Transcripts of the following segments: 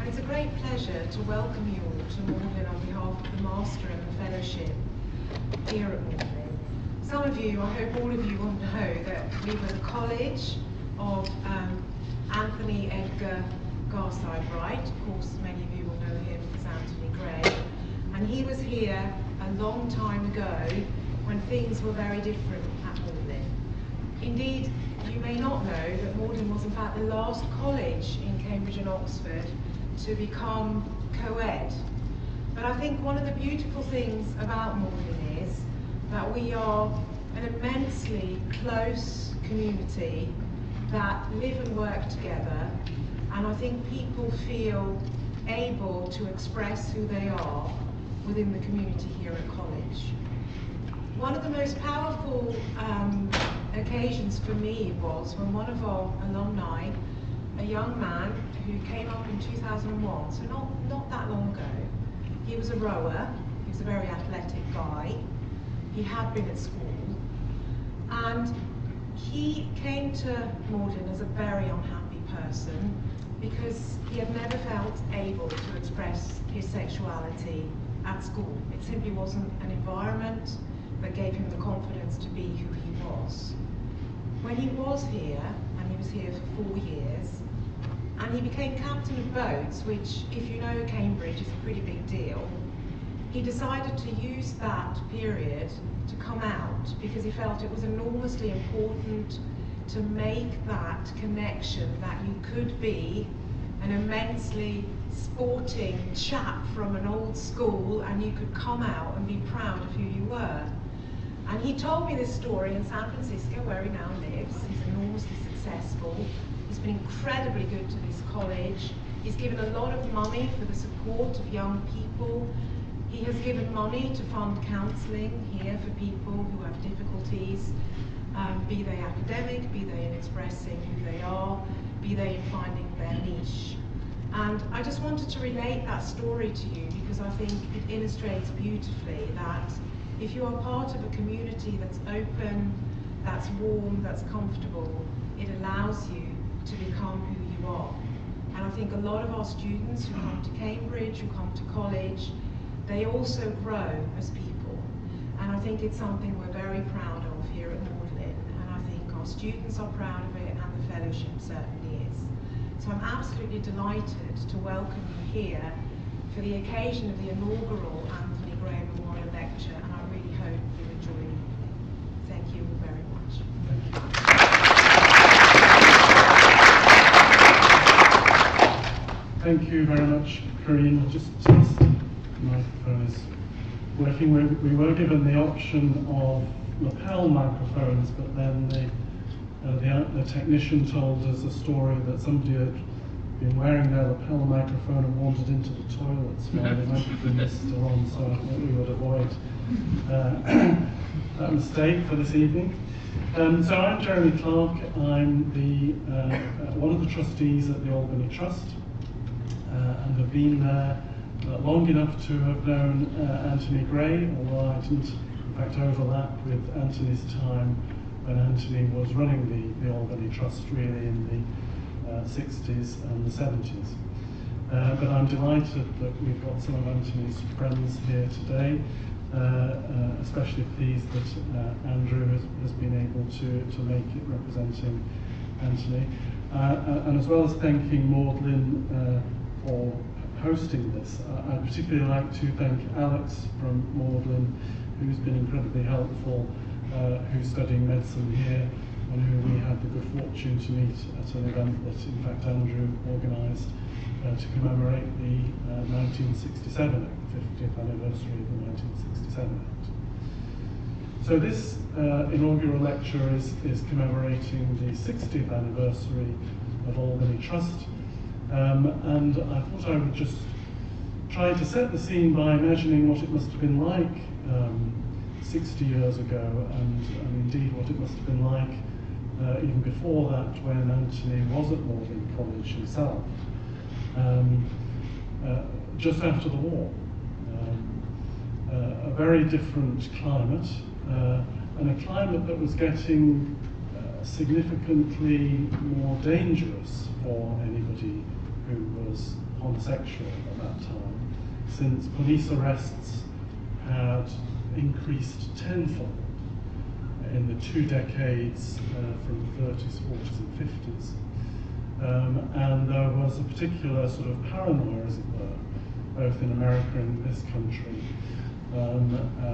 It's a great pleasure to welcome you all to Magdalen on behalf of the Master and the Fellowship here at Magdalen. Some of you, I hope all of you, will know that we were the college of Anthony Edgar Garside Wright. Of course, many of you will know him as Antony Gray. And he was here a long time ago when things were very different at Magdalen. Indeed, you may not know that Magdalen was in fact the last college in Cambridge and Oxford to become co-ed. But I think one of the beautiful things about Magdalen is that we are an immensely close community that live and work together, and I think people feel able to express who they are within the community here at college. One of the most powerful occasions for me was when one of our alumni, a young man who came up in 2001, so not that long ago. He was a rower, he was a very athletic guy, he had been at school, and he came to Magdalen as a very unhappy person because he had never felt able to express his sexuality at school. It simply wasn't an environment that gave him the confidence to be who he was. When he was here, and he was here for 4 years, and he became captain of boats, which, if you know Cambridge, is a pretty big deal, he decided to use that period to come out because he felt it was enormously important to make that connection that you could be an immensely sporting chap from an old school and you could come out and be proud of who you were. And he told me this story in San Francisco, where he now lives. He's enormously successful. He's been incredibly good to this college. He's given a lot of money for the support of young people. He has given money to fund counselling here for people who have difficulties, be they academic, be they in expressing who they are, be they in finding their niche. And I just wanted to relate that story to you because I think it illustrates beautifully that if you are part of a community that's open, that's warm, that's comfortable, it allows you to become who you are. And I think a lot of our students who come to Cambridge, who come to college, they also grow as people. And I think it's something we're very proud of here at Magdalen, and I think our students are proud of it, and the fellowship certainly is. So I'm absolutely delighted to welcome you here for the occasion of the inaugural Anthony Gray Memorial Lecture, and I really hope you enjoy the evening. Thank you all very much. Thank you very much, Corinne. Just test the microphone is working. We were given the option of lapel microphones, but then the technician told us a story that somebody had been wearing their lapel microphone and wandered into the toilets while the microphone was still on, so I thought we would avoid that mistake for this evening. So I'm Jeremy Clark. I'm the one of the trustees at the Albany Trust, and have been there long enough to have known Anthony Gray, although I didn't in fact overlap with Anthony's time when Antony was running the Albany Trust really in the 60s and the 70s. But I'm delighted that we've got some of Antony's friends here today, especially pleased that Andrew has been able to make it representing Antony. And as well as thanking Magdalen for hosting this, I'd particularly like to thank Alex from Magdalen, who's been incredibly helpful, who's studying medicine here, and who we had the good fortune to meet at an event that in fact Andrew organised to commemorate the 1967 Act, the 50th anniversary of the 1967 Act. So this inaugural lecture is commemorating the 60th anniversary of Albany Trust, and I thought I would just try to set the scene by imagining what it must have been like 60 years ago, and indeed what it must have been like even before that when Antony was at Magdalen College himself, just after the war. A very different climate, and a climate that was getting significantly more dangerous for anybody who was homosexual at that time, since police arrests had increased tenfold in the 2 decades from the 30s, 40s and 50s. And there was a particular sort of paranoia, as it were, both in America and this country,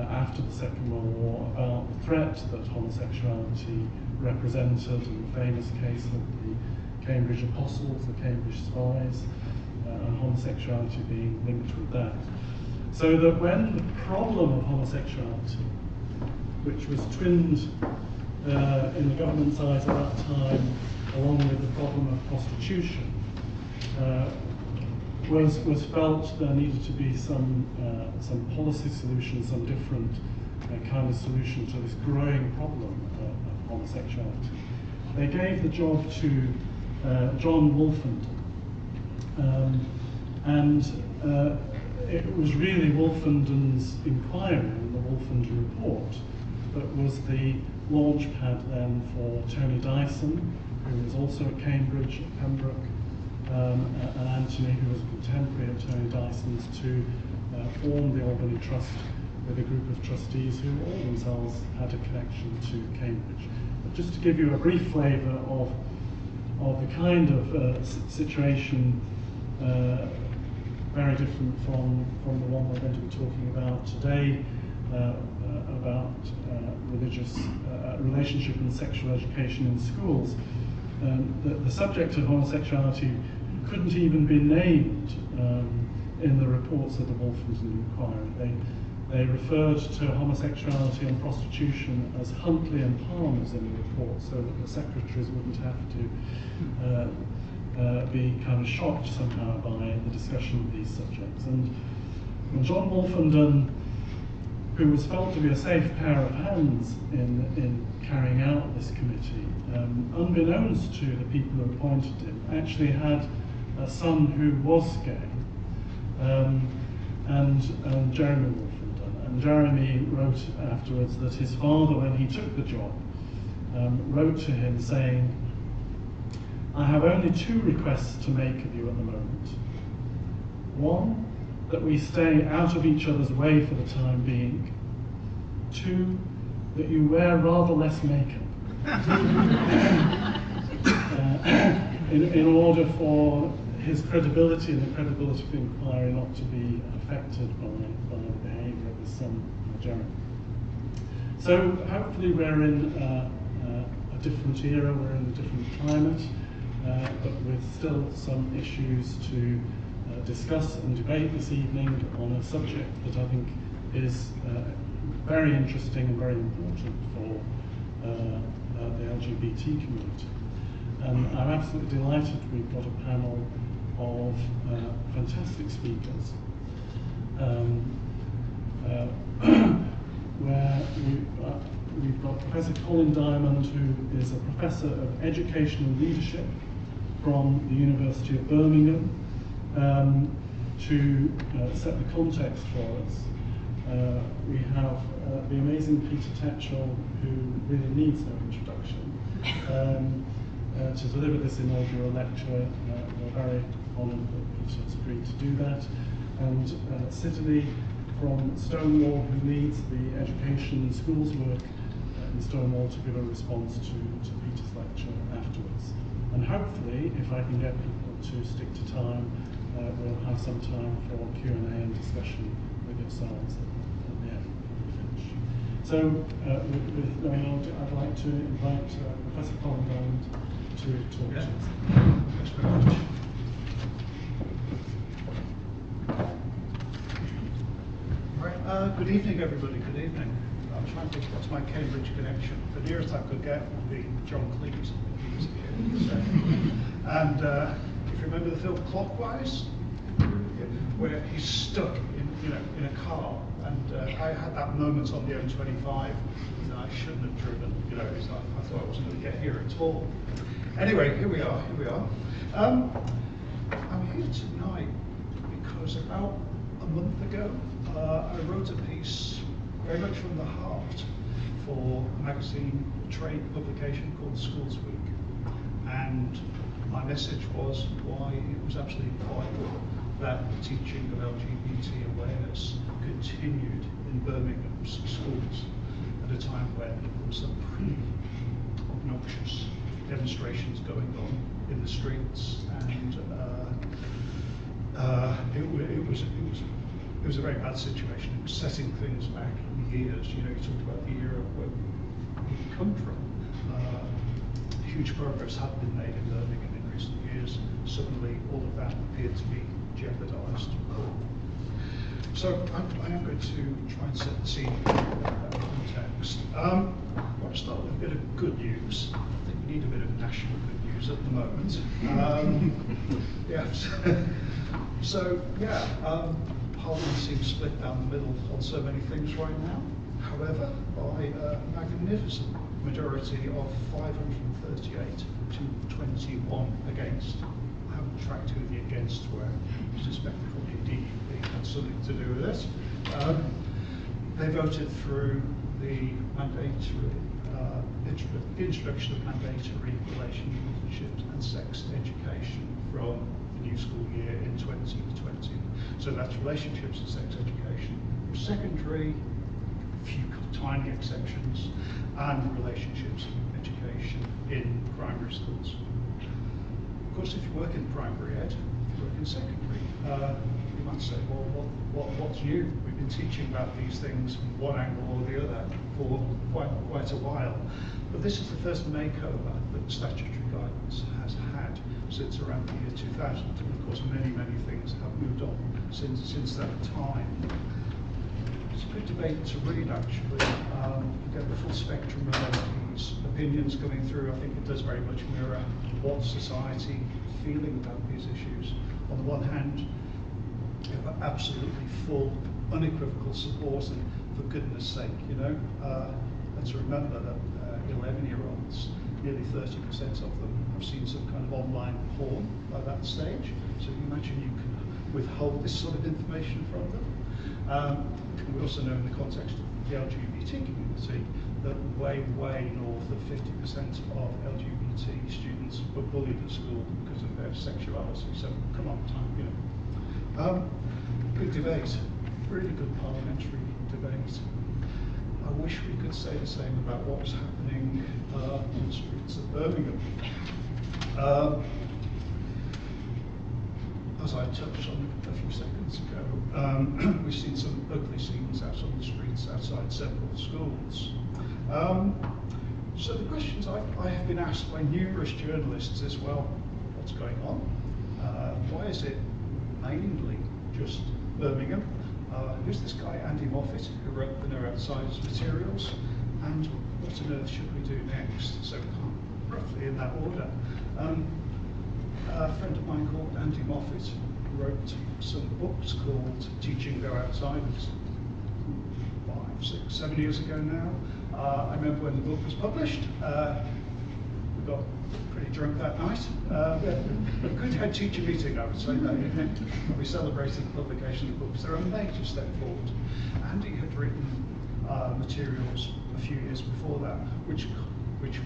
after the Second World War, about the threat that homosexuality represented, in the famous case of the Cambridge Apostles, the Cambridge Spies, and homosexuality being linked with that. So that when the problem of homosexuality, which was twinned in the government's eyes at that time, along with the problem of prostitution, was felt there needed to be some policy solution, some different kind of solution to this growing problem of homosexuality. They gave the job to John Wolfenden, and it was really Wolfenden's inquiry and the Wolfenden report that was the launch pad then for Tony Dyson, who was also at Cambridge, at Pembroke, and Antony, who was a contemporary of Tony Dyson's, to form the Albany Trust with a group of trustees who all themselves had a connection to Cambridge. But just to give you a brief flavour of the kind of situation, very different from the one we're going to be talking about today, about religious relationship and sexual education in schools. The subject of homosexuality couldn't even be named in the reports of the Wolfenden inquiry. They referred to homosexuality and prostitution as Huntley and Palmer's in the report, so that the secretaries wouldn't have to be kind of shocked somehow by the discussion of these subjects. And when John Wolfenden, who was felt to be a safe pair of hands in carrying out this committee, unbeknownst to the people who appointed him, actually had a son who was gay, and Jeremy Wolfenden. And Jeremy wrote afterwards that his father, when he took the job, wrote to him saying, "I have only 2 requests to make of you at the moment. One, that we stay out of each other's way for the time being. 2, that you wear rather less makeup." In order for his credibility and the credibility of the inquiry not to be affected by the behaviour of his son, Jeremy. So hopefully we're in a different era, we're in a different climate, but with still some issues to discuss and debate this evening on a subject that I think is very interesting and very important for the LGBT community. And I'm absolutely delighted we've got a panel of fantastic speakers, where we've got Professor Colin Diamond, who is a Professor of Education and Leadership from the University of Birmingham, to set the context for us. We have the amazing Peter Tatchell, who really needs no introduction, to deliver this inaugural lecture. We're very honoured that Peter's agreed to do that. And Sidney from Stonewall, who leads the education and schools work in Stonewall, to give a response to Peter's lecture afterwards. And hopefully, if I can get people to stick to time, we'll have some time for Q&A and discussion with yourselves at the end when we finish. So, with going on, I'd like to invite Professor Colin Diamond to talk to us. Thanks very much. Right, good evening, everybody. Good evening. I'm trying to think what's my Cambridge connection. The nearest I could get would be John Cleese. He was here. So. And if you remember the film Clockwise, where he's stuck in a car, and I had that moment on the M25 that I shouldn't have driven. It's like, I thought I wasn't going to get here at all. Anyway, here we are. I'm here tonight because about a month ago, I wrote a piece very much from the heart for a magazine, trade publication called Schools Week. And my message was why it was absolutely vital that the teaching of LGBT awareness continued in Birmingham's schools at a time when there were some pretty obnoxious demonstrations going on in the streets, and it was a very bad situation. It was setting things back years. You know, you talked about the era where we come from. Huge progress had been made in Birmingham in recent years. Suddenly, all of that appeared to be jeopardised. So I am going to try and set the scene in that context. I want to start with a bit of good news. I think we need a bit of national good news at the moment. Yeah. Parliament seems split down the middle on so many things right now. However, by a magnificent majority of 538 to 21 against. I haven't tracked who the against were. I suspect probably DUP had something to do with it. They voted through the mandatory introduction of mandatory relationships and sex education from the new school year in 2020. So that's relationships and sex education for secondary, a few tiny exceptions, and relationships education in primary schools. Of course, if you work in primary ed, if you work in secondary, you might say, well, what's new? We've been teaching about these things from one angle or the other for quite a while. But this is the first makeover that statutory guidance has had since around the year 2000. And of course, many things have moved on since that time. It's a good debate to read, actually. You get the full spectrum of MPs' opinions coming through. I think it does very much mirror what society is feeling about these issues. On the one hand, you have absolutely full, unequivocal support, and for goodness sake, you know, let's remember that 11-year-olds, nearly 30% of them have seen some kind of online porn by that stage. So you imagine you can withhold this sort of information from them. We also know in the context of the LGBT community that way north of 50% of LGBT students were bullied at school because of their sexuality. So come on, you know. Good debate, really good parliamentary debate. I wish we could say the same about what was happening on the streets of Birmingham. As I touched on a few seconds ago, we've seen some ugly scenes out on the streets outside several schools. So the questions I have been asked by numerous journalists is, well, what's going on? Why is it mainly just Birmingham? Who's this guy, Andy Moffat, who wrote the No Outsiders materials? And what on earth should we do next? So roughly in that order. A friend of mine called Andy Moffat wrote some books called Teaching No Outsiders 5, 6, 7 years ago now. I remember when the book was published. We got pretty drunk that night. A good head teacher meeting, I would say, that evening. We celebrated the publication of the books. They're a major step forward. Andy had written materials a few years before that, which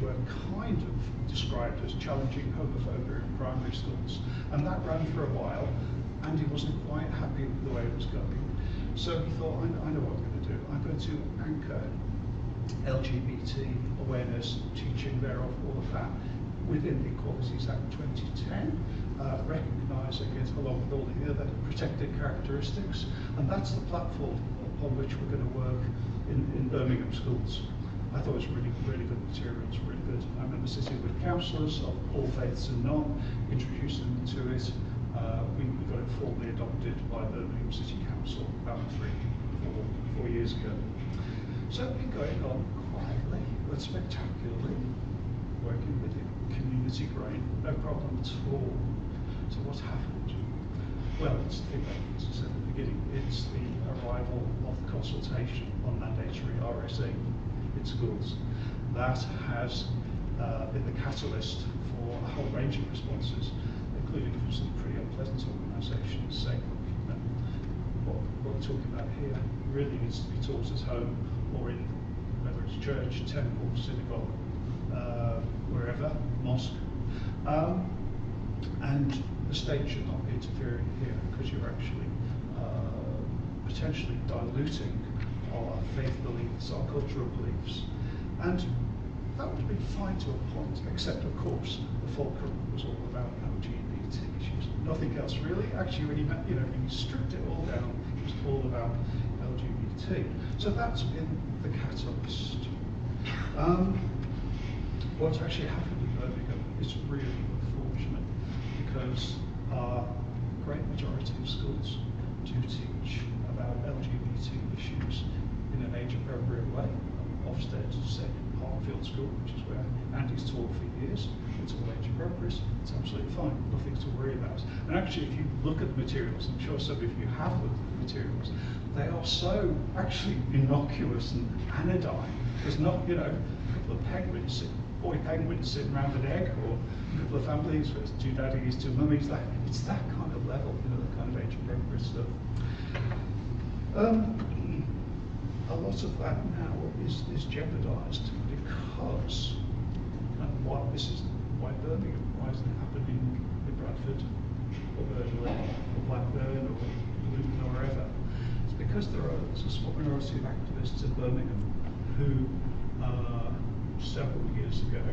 were kind of described as challenging homophobia in primary schools. And that ran for a while. Andy wasn't quite happy with the way it was going. So he thought, I know what I'm going to do. I'm going to anchor LGBT awareness, teaching thereof, all of that, within the Equalities Act 2010, recognising it along with all the other protected characteristics. And that's the platform upon which we're going to work in Birmingham schools. I thought it was really good materials, really good. I remember sitting with counsellors of all faiths and none, introducing them to it. We got it formally adopted by Birmingham City Council about 4 years ago. So it's been going on quietly but spectacularly, working with the community brain, no problem at all. So what's happened? Well, it's the thing that I said at the beginning, it's the arrival of the consultation on mandatory RSE in schools. That has been the catalyst for a whole range of responses, including from some pretty unpleasant organisations saying, what we're talking about here really needs to be taught at home or in, whether it's church, temple, synagogue, wherever, mosque. And the state should not be interfering here because you're actually potentially diluting our faith beliefs, our cultural beliefs. And that would be fine to a point, except of course the fulcrum was all about LGBT issues. Nothing else really. Actually, when you stripped it all down, it was all about LGBT. So that's been the catalyst. What actually happened in Birmingham is really unfortunate because a great majority of schools do teach about LGBT issues in an age-appropriate way. Ofsted said Hartfield School, which is where Andy's taught for years, it's all age-appropriate, it's absolutely fine, nothing to worry about. And actually, if you look at the materials, I'm sure some of you have looked at the materials, they are so actually innocuous and anodyne. There's not, a couple of penguins, boy penguins sitting around an egg, or a couple of families with two daddies, two mummies. It's that kind of level, the kind of age-appropriate stuff. A lot of that now is jeopardised because, and why Birmingham, why isn't it happening in Bradford, or Burnley, or Blackburn, or Luton, or wherever? It's because there's a small minority of activists in Birmingham who, several years ago,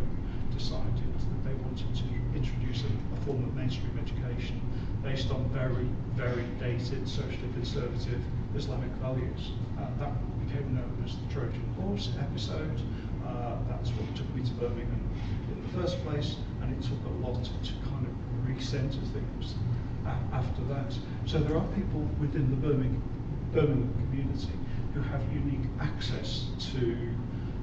decided that they wanted to introduce a form of mainstream education based on very, very dated, socially conservative Islamic values. That became known as the Trojan Horse episode. That's what took me to Birmingham in the first place, and it took a lot to kind of recenter things after that. So there are people within the Birmingham community who have unique access to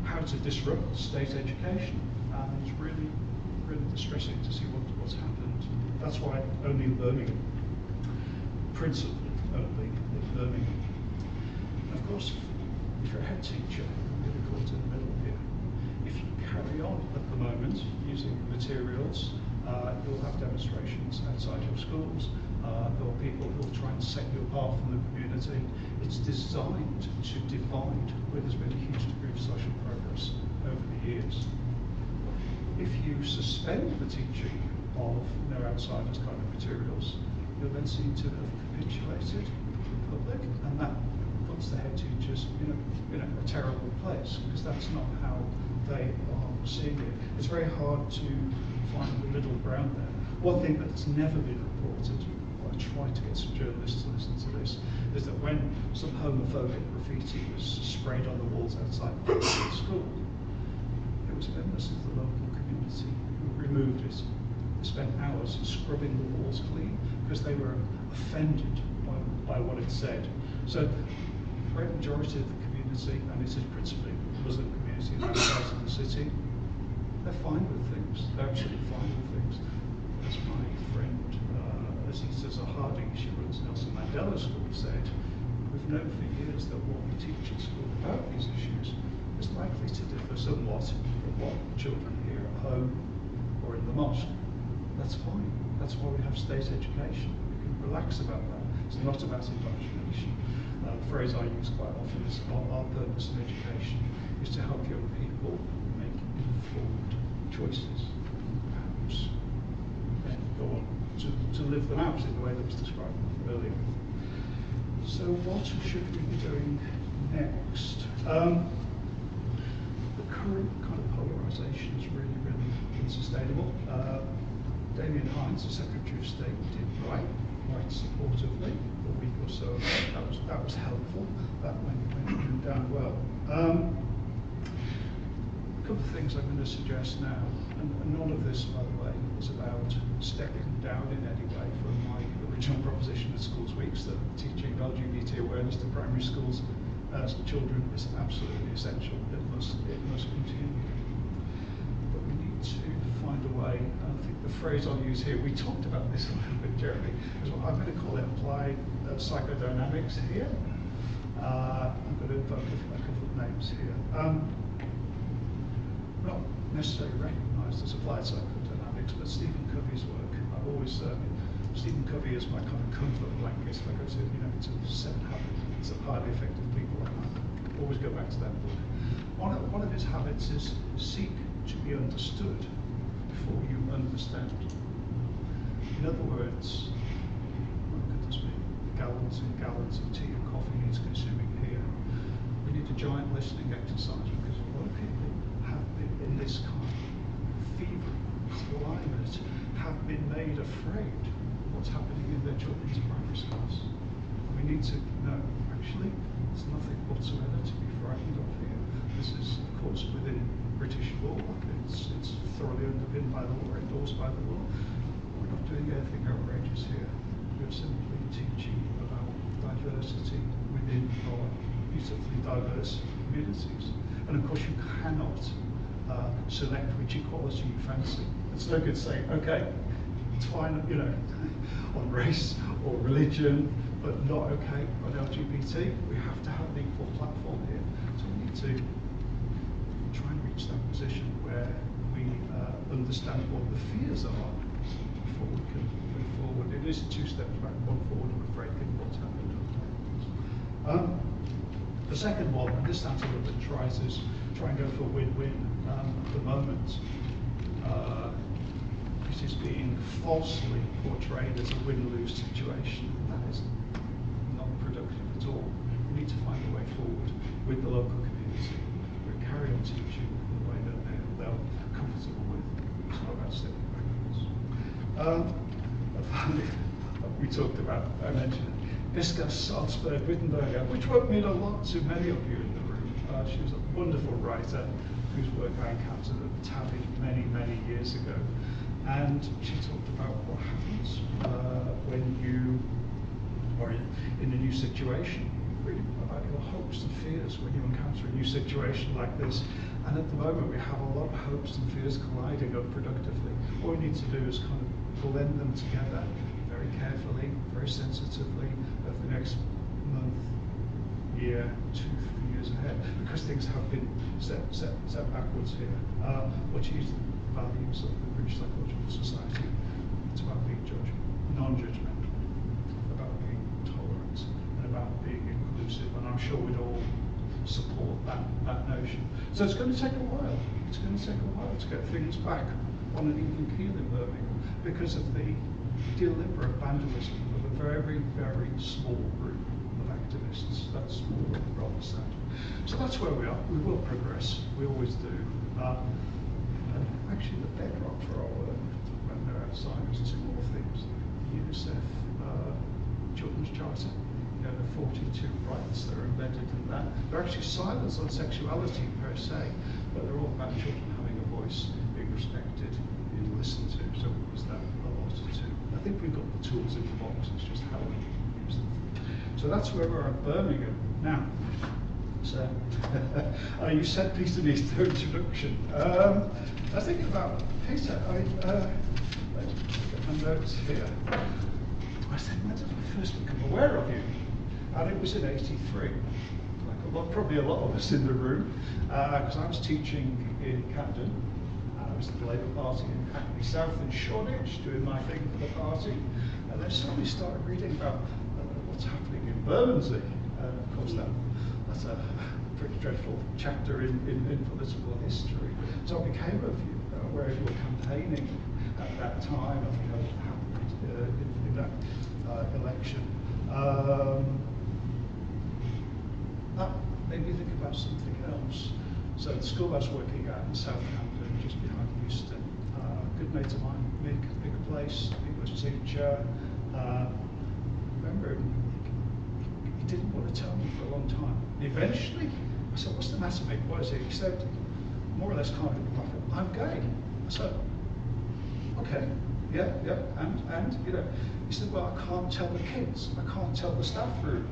how to disrupt state education, and it's really, really distressing to see what's happened. That's why only in Birmingham, principally only in Birmingham. And of course, if you're a head teacher, you're really caught in the middle here. If you carry on at the moment using materials, you'll have demonstrations outside your schools. There are people who will try and set you apart from the community. It's designed to divide where there's been a huge degree of social progress over the years. If you suspend the teaching of no outsiders kind of materials, you're then seen to have capitulated to the public, and that puts the head teachers in a terrible place, because that's not how they are seeing it. It's very hard to find the middle ground there. One thing that's never been reported, I tried to get some journalists to listen to this, is that when some homophobic graffiti was sprayed on the walls outside the school, it was members of the local community who removed it. They spent hours scrubbing the walls clean because they were offended by what it said. So the great majority of the community, and it is principally the Muslim community outside of the city, they're fine with things. They're absolutely fine with things. As my friend Aziza Zahadi, she runs Nelson Mandela School, said, we've known for years that what we teach at school about these issues is likely to differ somewhat from what children hear at home or in the mosque. That's fine. That's why we have state education. We can relax about that. It's not about indoctrination. The phrase I use quite often is our purpose in education is to help young people make informed choices, perhaps then go on to live them out in the way that was described earlier. So what should we be doing next? The current kind of polarisation is really, really unsustainable. Damien Hines, the Secretary of State, did write quite supportively a week or so ago. That was helpful. That went down well. A couple of things I'm going to suggest now, and none of this, by the way, is about stepping down in any way from my original proposition at Schools Weeks that teaching LGBT awareness to primary schools as children is absolutely essential. It must continue. But we need to find a way, and I think the phrase I'll use here, we talked about this a little bit, Jeremy, is what I'm going to call it applied psychodynamics here. I'm going to invoke a couple of names here. Not necessarily recognised as applied psychodynamics, but Stephen Covey's work. I've always Stephen Covey is my kind of comfort blanket. If I go to 7 Habits of Highly Effective People, I always go back to that book. One of his habits is seek to be understood before you understand. In other words, what could this be? Gallons and gallons of tea and coffee he's consuming here. We need a giant listening exercise because a lot of people have been in this kind of fever climate, have been made afraid of what's happening in their children's primary schools. We need to know, actually, there's nothing whatsoever to be frightened of here. This is, of course, within British law. It's thoroughly underpinned by the law, endorsed by the law. We're not doing anything outrageous here. We're simply teaching about diversity within our beautifully diverse communities. And of course, you cannot select which equality you fancy. It's no good saying, okay, it's fine, you know, on race or religion, but not okay on LGBT. We have to have an equal platform here. So we need to try and reach that position where we understand what the fears are before we can move forward. It is 2 steps back, 1 forward, I'm afraid, given what's happened. The second one, and this sounds a little bit tries, is try and go for win-win. At the moment, it is being falsely portrayed as a win-lose situation. That is not productive at all. We need to find a way forward with the local community. We carry on teaching in the way that they're comfortable with. It's not about stepping backwards. Finally, we talked about, I mentioned it, Biska Salzburg-Wittenberger, which won't mean a lot to many of you in the room. She was a wonderful writer whose work I encountered at Tabby many, many years ago. And she talked about what happens when you are in a new situation, really about your hopes and fears when you encounter a new situation like this. And at the moment, we have a lot of hopes and fears colliding unproductively. All we need to do is kind of blend them together very carefully, very sensitively over the next month, year, 2, 3 years ahead, because things have been set backwards here. What is the values of the British Psychological Society? It's about being non-judgmental, about being tolerant, and about being inclusive, and I'm sure we'd all support that notion. So it's going to take a while. It's going to take a while to get things back on an even keel in Birmingham because of the deliberate vandalism of a very, very small group of activists. That's small, rather sad. So that's where we are. We will progress. We always do. And actually, the bedrock for our work when they're outside is 2 more things: UNICEF Children's Charter. You know, the 42 rights that are embedded in that. They're actually silence on sexuality per se, but they're all about children having a voice, being respected, being listened to. So we use that a lot too. I think we've got the tools in the box. It's just how we use them. So that's where we're at Birmingham now. So you said please to me the introduction. I was thinking about Peter. Let's get my notes here. I said, when did I first become aware of you? And it was in '83. Like probably a lot of us in the room, because I was teaching in Camden. I was at the Labour Party in Hackney South in Shoreditch, doing my thing for the party, and then suddenly started reading about what's happening in Bermondsey. Of course, that's a pretty dreadful chapter in political history. So I became aware of your campaigning at that time. I think what happened in that election. That made me think about something else. So the school I was working at in Southampton, just behind Euston, a good mate of mine, Mick, big place, English teacher. Remember, he didn't want to tell me for a long time. Eventually, I said, "What's the matter, Mick? What is it?" He said, more or less kind of, "I'm gay." I said, "Okay, yeah, and you know." He said, "Well, I can't tell the kids. I can't tell the staff room.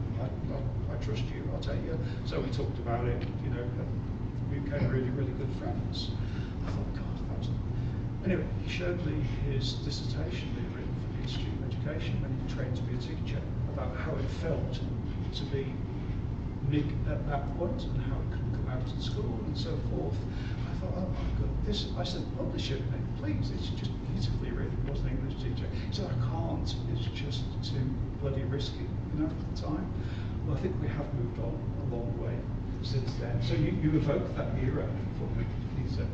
I trust you. I'll tell you." So we talked about it. You know, we became really, really good friends. I thought, God, that was. Anyway, he showed me his dissertation that he'd written for the Institute of Education when he trained to be a teacher, about how it felt to be Mick at that point and how it could come out in school and so forth. I thought, oh my God, this. I said, publish it, Mick, please. It's just beautifully written. He was an English teacher. He said, I can't. It's just too bloody risky, you know, at the time. Well, I think we have moved on a long way since then. So you evoked that era for me, Peter.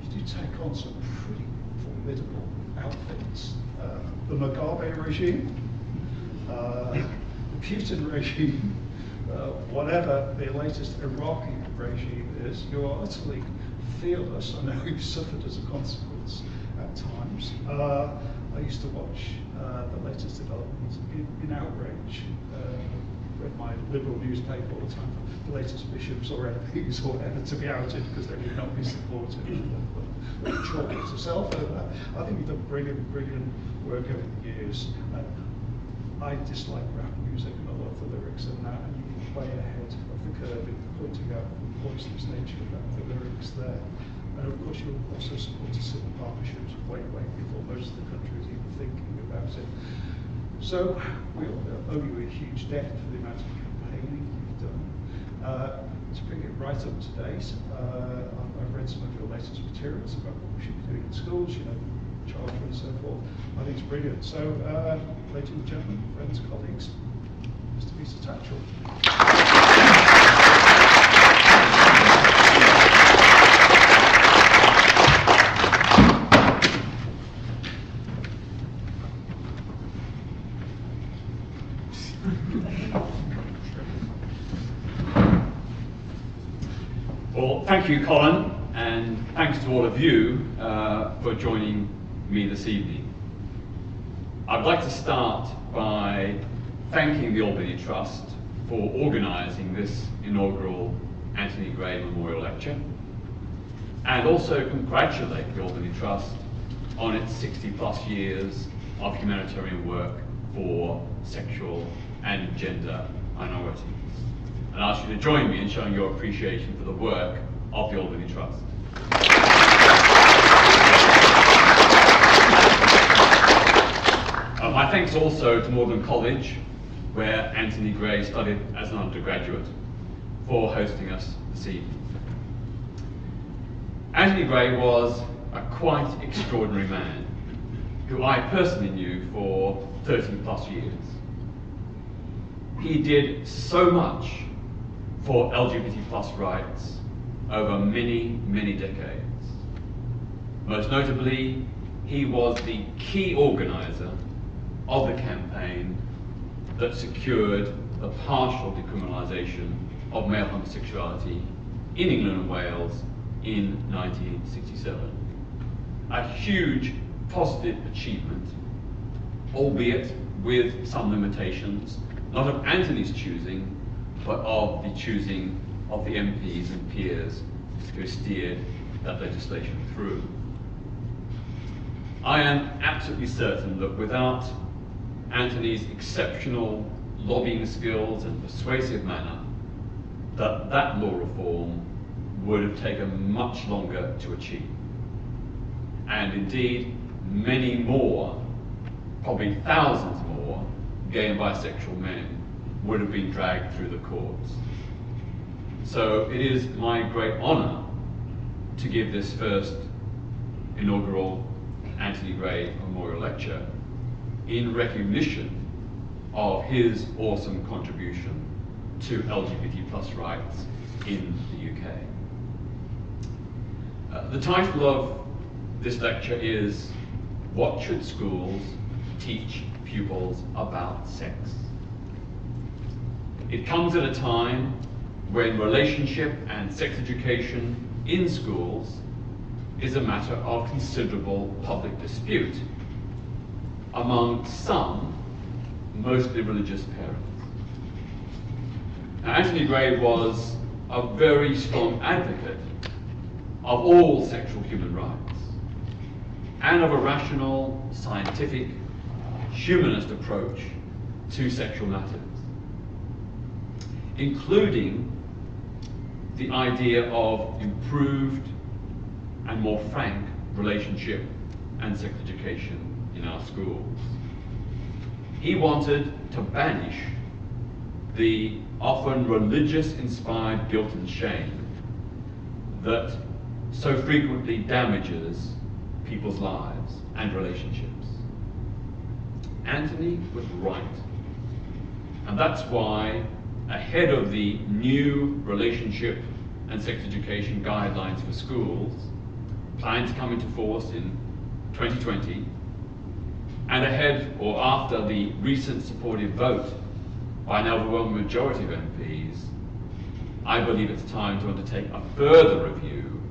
You do take on some pretty formidable outfits. The Mugabe regime, the Putin regime, whatever the latest Iraqi regime is, you are utterly fearless. I know you've suffered as a consequence at times. I used to watch the latest developments in outrage. Read my liberal newspaper all the time for the latest bishops or MPs or whatever to be outed because they would not be supported. Chalk it yourself over that. I think you've done brilliant work over the years. I dislike rap music and a lot of the lyrics and that, and you're way ahead of the curve in pointing out the poisonous nature of the lyrics there. And of course you'll also support civil partnerships way before most of the country is even thinking about it. So we owe you a huge debt for the amount of campaigning you've done. To bring it right up to date, I've read some of your latest materials about what we should be doing in schools, charter and so forth. I think it's brilliant. So, ladies and gentlemen, friends, colleagues, Mr. Mr. Tatchell. Well, thank you, Colin, and thanks to all of you for joining me this evening. I'd like to start by thanking the Albany Trust for organising this inaugural Antony Gray Memorial Lecture, and also congratulate the Albany Trust on its 60+ years of humanitarian work for sexual and gender minorities. And I ask you to join me in showing your appreciation for the work of the Albany Trust. My thanks also to Magdalen College, where Antony Gray studied as an undergraduate, for hosting us this evening. Antony Gray was a quite extraordinary man, who I personally knew for 30+ years. He did so much for LGBT+ rights over many decades. Most notably, he was the key organizer of the campaign that secured the partial decriminalisation of male homosexuality in England and Wales in 1967. A huge positive achievement, albeit with some limitations, not of Antony's choosing, but of the choosing of the MPs and peers who steered that legislation through. I am absolutely certain that without Antony's exceptional lobbying skills and persuasive manner, that law reform would have taken much longer to achieve. And indeed, many more, probably thousands more, gay and bisexual men would have been dragged through the courts. So it is my great honour to give this first inaugural Antony Gray Memorial Lecture in recognition of his awesome contribution to LGBT+ rights in the UK. The title of this lecture is What Should Schools Teach Pupils About Sex? It comes at a time when relationship and sex education in schools is a matter of considerable public dispute among some, mostly religious parents. Now, Antony Gray was a very strong advocate of all sexual human rights and of a rational, scientific, humanist approach to sexual matters, including the idea of improved and more frank relationship and sex education in our schools. He wanted to banish the often religious-inspired guilt and shame that so frequently damages people's lives and relationships. Antony was right, and that's why, ahead of the new relationship and sex education guidelines for schools, planned to come into force in 2020, and ahead or after the recent supportive vote by an overwhelming majority of MPs, I believe it's time to undertake a further review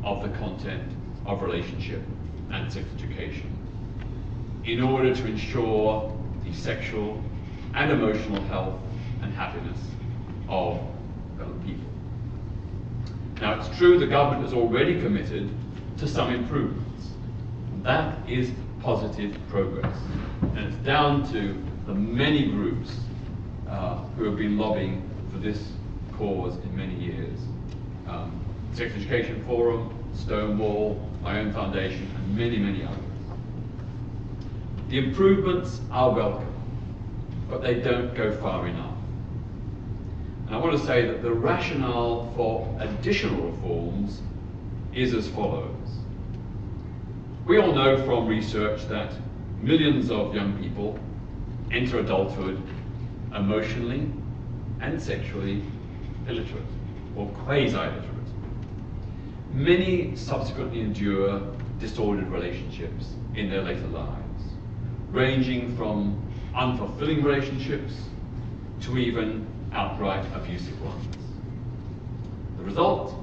of the content of relationship and sex education in order to ensure the sexual and emotional health and happiness of young people. Now, it's true the government has already committed to some improvements. That is positive progress, and it's down to the many groups who have been lobbying for this cause in many years. Sex Education Forum, Stonewall, my own foundation, and many, many others. The improvements are welcome, but they don't go far enough. And I want to say that the rationale for additional reforms is as follows. We all know from research that millions of young people enter adulthood emotionally and sexually illiterate, or quasi-illiterate. Many subsequently endure disordered relationships in their later lives, ranging from unfulfilling relationships to even outright abusive ones. The result?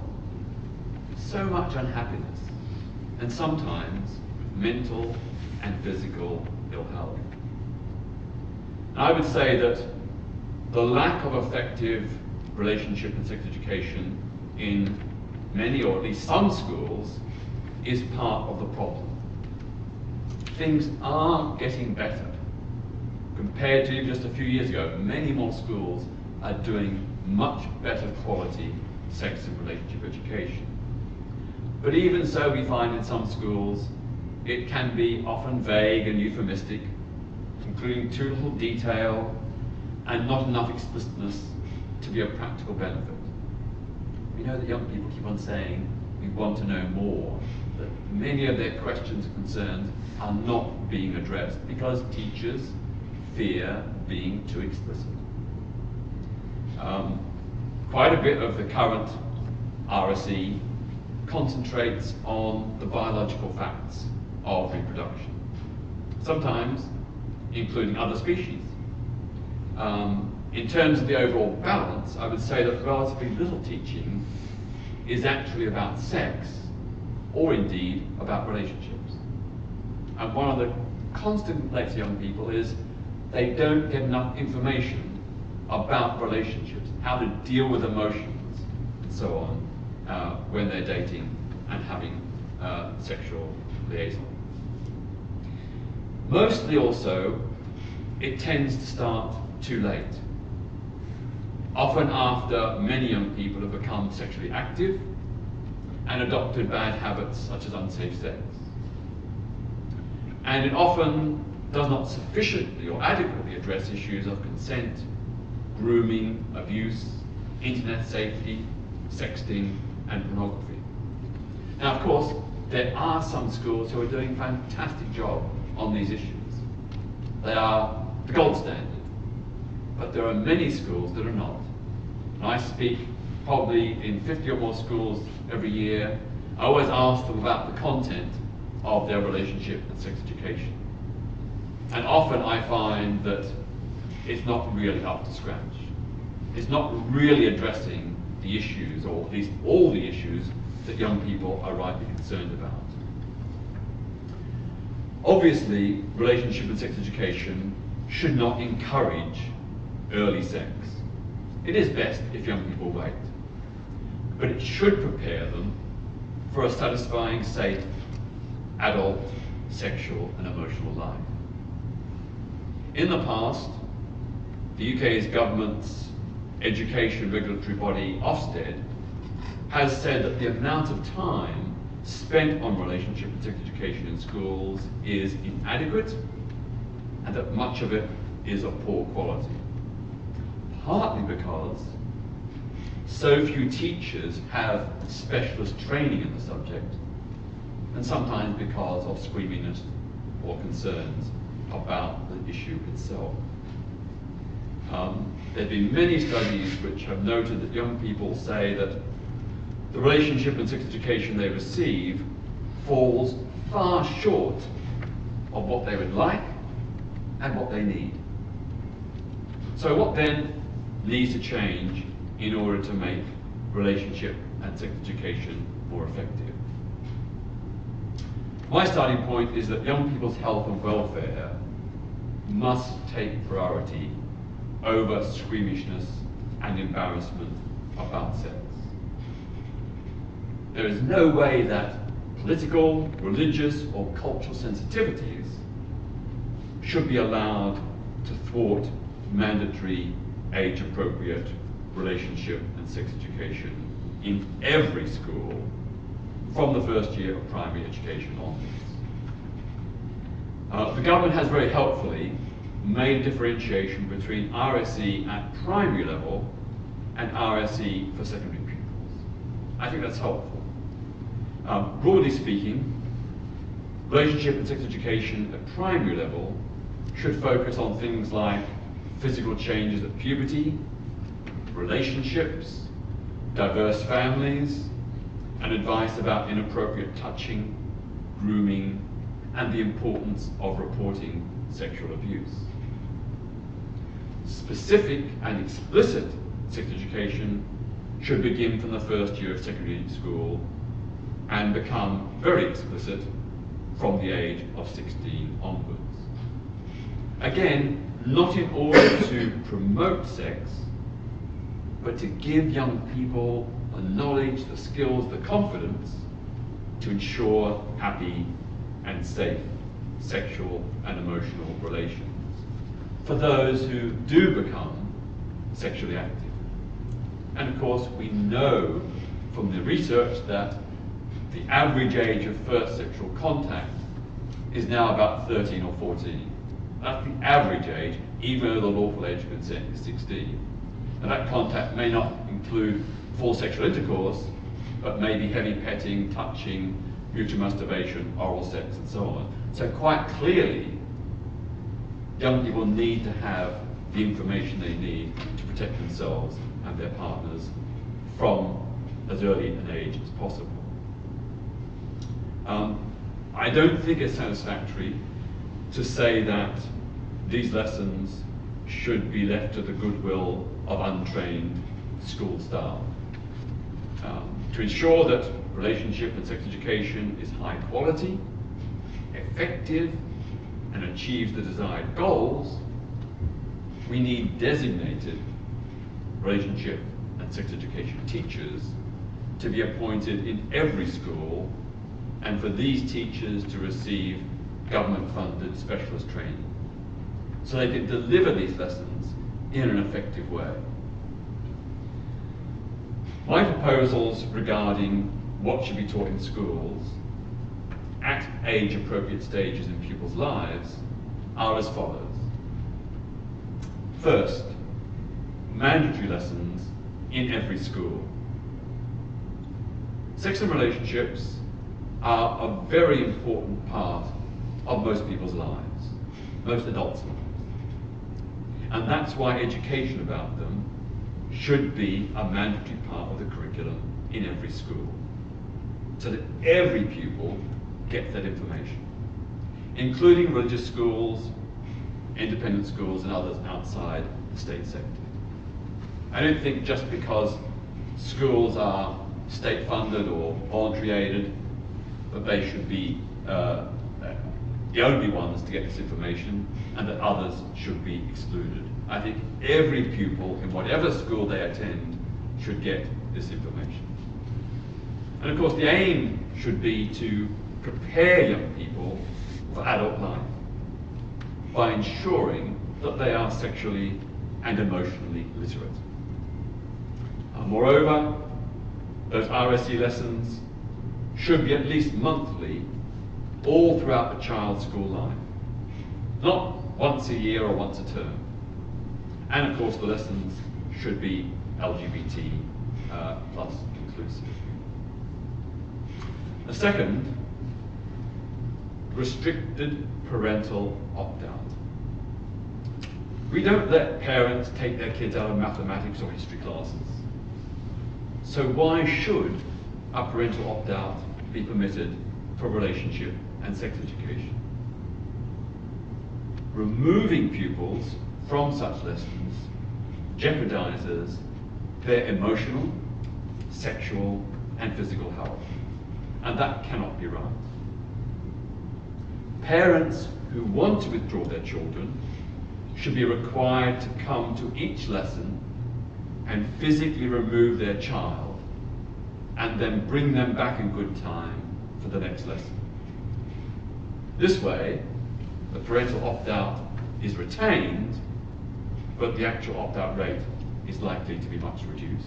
So much unhappiness, and sometimes mental and physical ill health. And I would say that the lack of effective relationship and sex education in many, or at least some schools, is part of the problem. Things are getting better. Compared to just a few years ago, many more schools are doing much better quality sex and relationship education. But even so, we find in some schools it can be often vague and euphemistic, including too little detail and not enough explicitness to be of practical benefit. We know that young people keep on saying, we want to know more, that many of their questions and concerns are not being addressed because teachers fear being too explicit. Quite a bit of the current RSE concentrates on the biological facts of reproduction, sometimes including other species. In terms of the overall balance, I would say that relatively little teaching is actually about sex, or indeed about relationships. And one of the constant complaints of young people is they don't get enough information about relationships, how to deal with emotions, and so on, when they're dating and having sexual liaison. Mostly also, it tends to start too late. Often after many young people have become sexually active and adopted bad habits such as unsafe sex. And it often does not sufficiently or adequately address issues of consent, grooming, abuse, internet safety, sexting, and pornography. Now, of course, there are some schools who are doing a fantastic job on these issues. They are the gold standard. But there are many schools that are not. And I speak probably in 50 or more schools every year. I always ask them about the content of their relationship and sex education. And often I find that it's not really up to scratch. It's not really addressing the issues, or at least all the issues, that young people are rightly concerned about. Obviously, relationship and sex education should not encourage early sex. It is best if young people wait, but it should prepare them for a satisfying, safe, adult, sexual and emotional life. In the past, the UK's government's education regulatory body, Ofsted, has said that the amount of time spent on relationship and sex education in schools is inadequate and that much of it is of poor quality. Partly because so few teachers have specialist training in the subject, and sometimes because of squeamishness or concerns about the issue itself. There have been many studies which have noted that young people say that the relationship and sex education they receive falls far short of what they would like and what they need. So what then needs to change in order to make relationship and sex education more effective? My starting point is that young people's health and welfare must take priority over squeamishness and embarrassment about sex. There is no way that political, religious, or cultural sensitivities should be allowed to thwart mandatory, age-appropriate relationship and sex education in every school from the first year of primary education onwards. The government has very helpfully made a differentiation between RSE at primary level and RSE for secondary pupils. I think that's helpful. Broadly speaking, relationship and sex education at primary level should focus on things like physical changes at puberty, relationships, diverse families, and advice about inappropriate touching, grooming, and the importance of reporting sexual abuse. Specific and explicit sex education should begin from the first year of secondary school and become very explicit from the age of 16 onwards. Again, not in order to promote sex, but to give young people the knowledge, the skills, the confidence to ensure happy and safe sexual and emotional relations for those who do become sexually active. And of course, we know from the research that the average age of first sexual contact is now about 13 or 14. That's the average age, even though the lawful age of consent is 16. And that contact may not include full sexual intercourse, but maybe heavy petting, touching, mutual masturbation, oral sex, and so on. So quite clearly, young people need to have the information they need to protect themselves and their partners from as early an age as possible. I don't think it's satisfactory to say that these lessons should be left to the goodwill of untrained school staff. To ensure that relationship and sex education is high quality, effective, and achieves the desired goals, we need designated relationship and sex education teachers to be appointed in every school, and for these teachers to receive government-funded specialist training, so they can deliver these lessons in an effective way. My proposals regarding what should be taught in schools at age-appropriate stages in pupils' lives are as follows. First, mandatory lessons in every school. Sex and relationships are a very important part of most people's lives, most adults' lives. And that's why education about them should be a mandatory part of the curriculum in every school, so that every pupil gets that information, including religious schools, independent schools, and others outside the state sector. I don't think just because schools are state-funded or voluntary aided that they should be the only ones to get this information, and that others should be excluded. I think every pupil in whatever school they attend should get this information. And of course, the aim should be to prepare young people for adult life by ensuring that they are sexually and emotionally literate. Moreover, those RSE lessons should be at least monthly all throughout the child's school life, not once a year or once a term. And of course, the lessons should be LGBT plus inclusive. The second, restricted parental opt-out. We don't let parents take their kids out of mathematics or history classes. So why should a parental opt-out be permitted for relationship and sex education. Removing pupils from such lessons jeopardizes their emotional, sexual, and physical health, and that cannot be right. Parents who want to withdraw their children should be required to come to each lesson and physically remove their child and then bring them back in good time for the next lesson. This way, the parental opt-out is retained, but the actual opt-out rate is likely to be much reduced.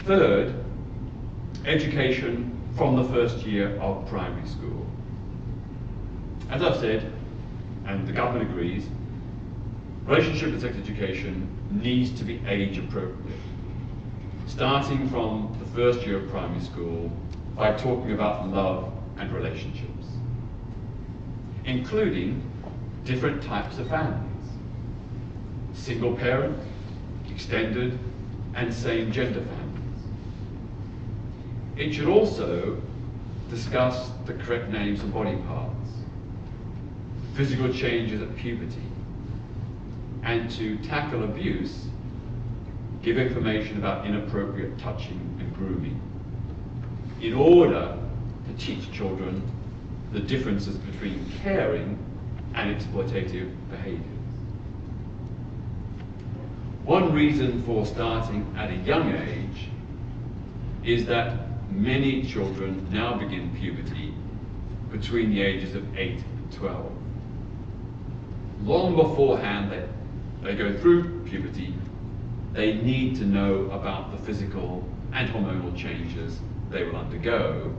Third, education from the first year of primary school. As I've said, and the government agrees, relationship and sex education needs to be age appropriate, starting from the first year of primary school by talking about love and relationships, including different types of families: single parent, extended, and same gender families. It should also discuss the correct names of body parts, physical changes at puberty, and to tackle abuse, give information about inappropriate touching and grooming, in order to teach children the differences between caring and exploitative behaviors. One reason for starting at a young age is that many children now begin puberty between the ages of 8 and 12. Long beforehand they go through puberty, they need to know about the physical and hormonal changes they will undergo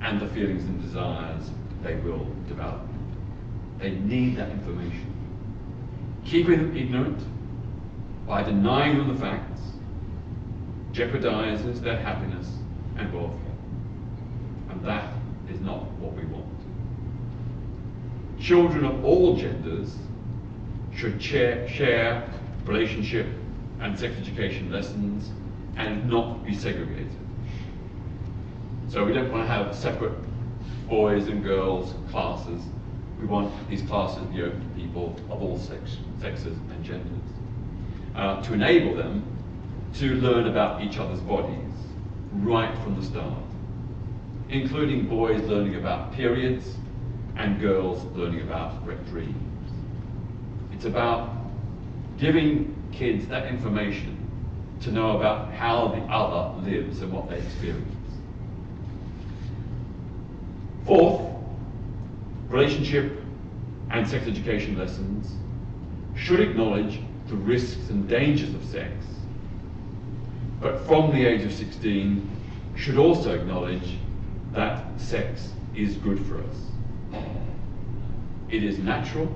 and the feelings and desires they will develop. They need that information. Keeping them ignorant by denying them the facts jeopardizes their happiness and welfare. And that is not what we want. Children of all genders should share relationship and sex education lessons and not be segregated. So we don't want to have separate boys and girls classes. We want these classes to be open to people of all sexes and genders, to enable them to learn about each other's bodies right from the start, including boys learning about periods and girls learning about wet dreams. It's about giving kids that information to know about how the other lives and what they experience. Fourth, relationship and sex education lessons should acknowledge the risks and dangers of sex, but from the age of 16 should also acknowledge that sex is good for us. It is natural,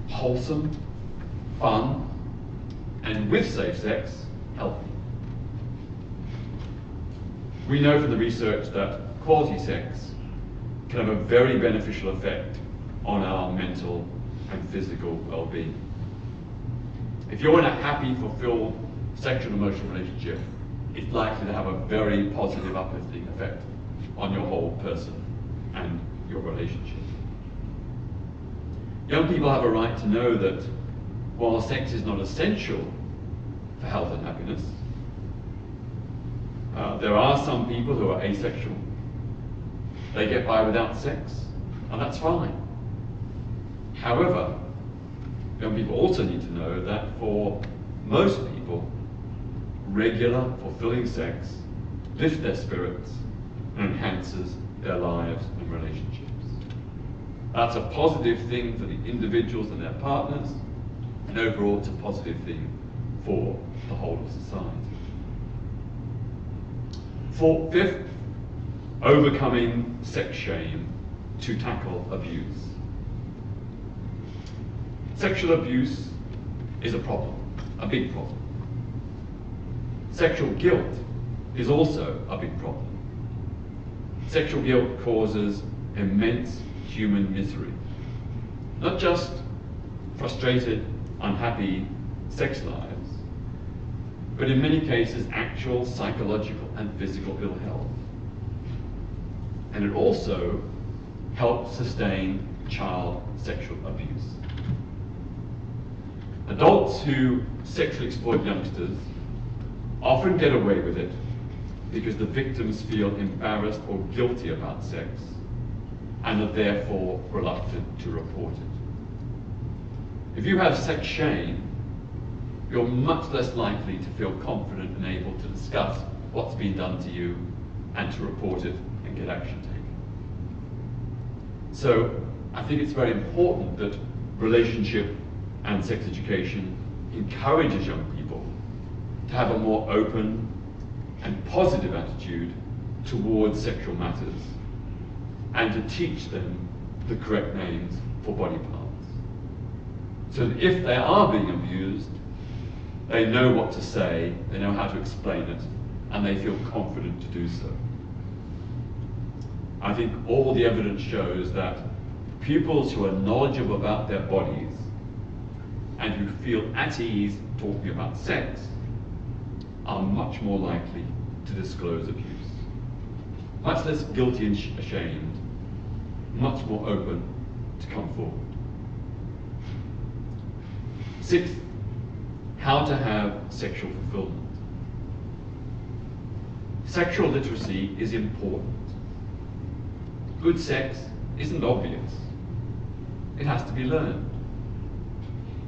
wholesome, fun, and with safe sex, healthy. We know from the research that quality sex can have a very beneficial effect on our mental and physical well-being. If you're in a happy, fulfilled sexual and emotional relationship, it's likely to have a very positive, uplifting effect on your whole person and your relationship. Young people have a right to know that while sex is not essential for health and happiness, there are some people who are asexual. They get by without sex, and that's fine. However, young people also need to know that for most people, regular, fulfilling sex lifts their spirits and enhances their lives and relationships. That's a positive thing for the individuals and their partners, and overall it's a positive thing for the whole of society. Fifth, overcoming sex shame to tackle abuse. Sexual abuse is a problem, a big problem. Sexual guilt is also a big problem. Sexual guilt causes immense human misery. Not just frustrated, unhappy sex lives, but in many cases actual psychological and physical ill health. and it also helps sustain child sexual abuse. Adults who sexually exploit youngsters often get away with it because the victims feel embarrassed or guilty about sex and are therefore reluctant to report it. If you have sex shame, you're much less likely to feel confident and able to discuss what's been done to you and to report it and get action taken. So I think it's very important that relationship and sex education encourages young people to have a more open and positive attitude towards sexual matters and to teach them the correct names for body parts. So that if they are being abused, they know what to say, they know how to explain it, and they feel confident to do so. I think all the evidence shows that pupils who are knowledgeable about their bodies and who feel at ease talking about sex are much more likely to disclose abuse. Much less guilty and ashamed, much more open to come forward. Sixth, how to have sexual fulfillment. Sexual literacy is important. Good sex isn't obvious. It has to be learned.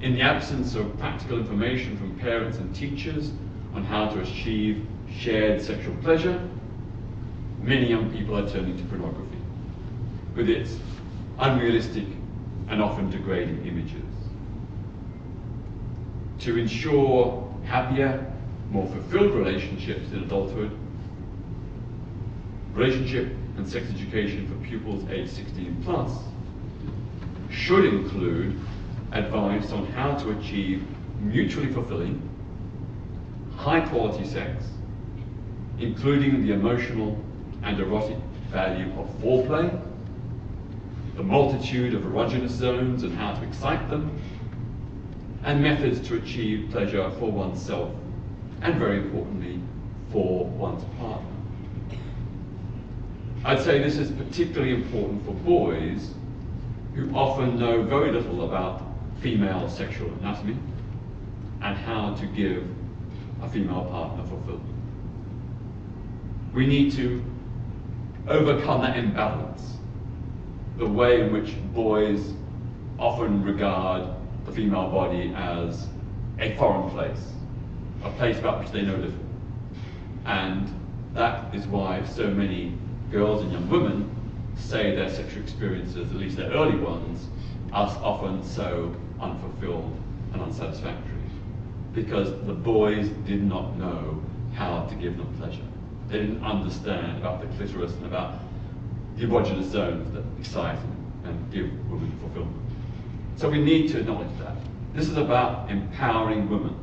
In the absence of practical information from parents and teachers on how to achieve shared sexual pleasure, many young people are turning to pornography with its unrealistic and often degrading images. To ensure happier, more fulfilled relationships in adulthood, relationship and sex education for pupils aged 16 plus should include advice on how to achieve mutually fulfilling, high-quality sex, including the emotional and erotic value of foreplay, the multitude of erogenous zones and how to excite them, and methods to achieve pleasure for oneself and, very importantly, for one's partner. I'd say this is particularly important for boys who often know very little about female sexual anatomy and how to give a female partner fulfillment. We need to overcome that imbalance, the way in which boys often regard the female body as a foreign place, a place about which they know little. And that is why so many girls and young women say their sexual experiences, at least their early ones, are often so unfulfilled and unsatisfactory, because the boys did not know how to give them pleasure. They didn't understand about the clitoris and about the erogenous zones that excite and give women fulfillment. So we need to acknowledge that. This is about empowering women.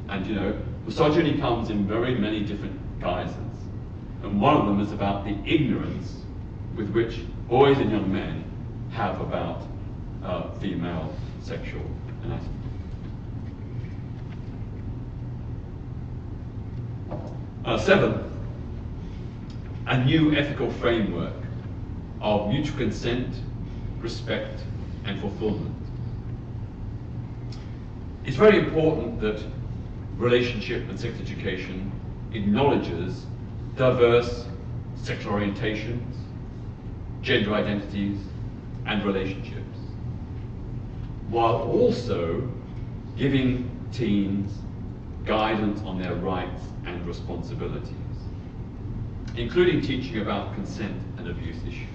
And misogyny comes in very many different guises. And one of them is about the ignorance with which boys and young men have about female sexual anatomy. Seven, a new ethical framework of mutual consent, respect, and fulfillment. It's very important that relationship and sex education acknowledges diverse sexual orientations, gender identities, and relationships, while also giving teens guidance on their rights and responsibilities, including teaching about consent and abuse issues.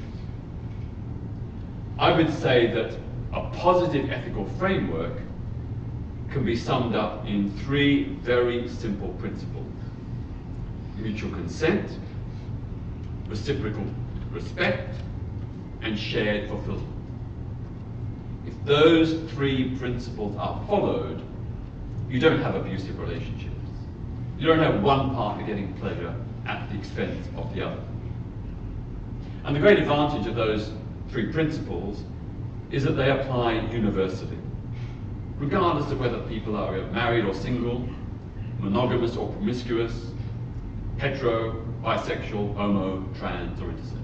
I would say that a positive ethical framework can be summed up in three very simple principles: mutual consent, reciprocal respect, and shared fulfillment. If those three principles are followed, you don't have abusive relationships. You don't have one partner getting pleasure at the expense of the other. And the great advantage of those three principles is that they apply universally, regardless of whether people are married or single, monogamous or promiscuous, hetero, bisexual, homo, trans, or intersex.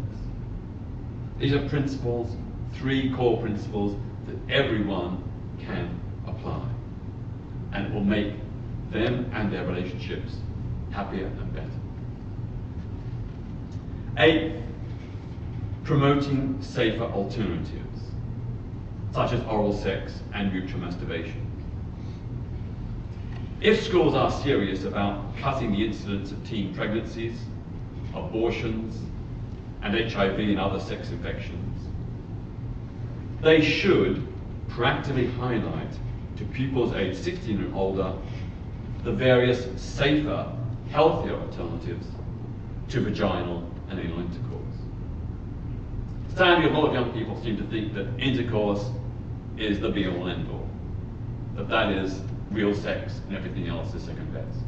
These are principles, 3 core principles that everyone can apply, and it will make them and their relationships happier and better. 8, promoting safer alternatives, such as oral sex and mutual masturbation. If schools are serious about cutting the incidence of teen pregnancies, abortions, and HIV and other sex infections, they should proactively highlight to pupils aged 16 and older the various safer, healthier alternatives to vaginal and anal intercourse. Sadly, a lot of young people seem to think that intercourse is the be-all and end-all, that is real sex and everything else is second best.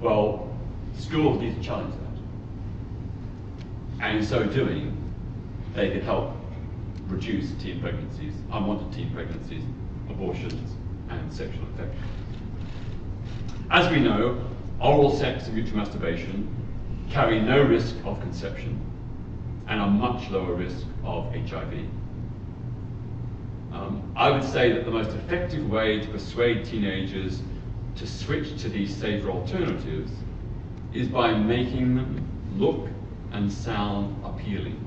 Well, schools need to challenge that. And in so doing, they can help reduce teen pregnancies, unwanted teen pregnancies, abortions, and sexual infections. As we know, oral sex and mutual masturbation carry no risk of conception and a much lower risk of HIV. I would say that the most effective way to persuade teenagers to switch to these safer alternatives is by making them look and sound appealing,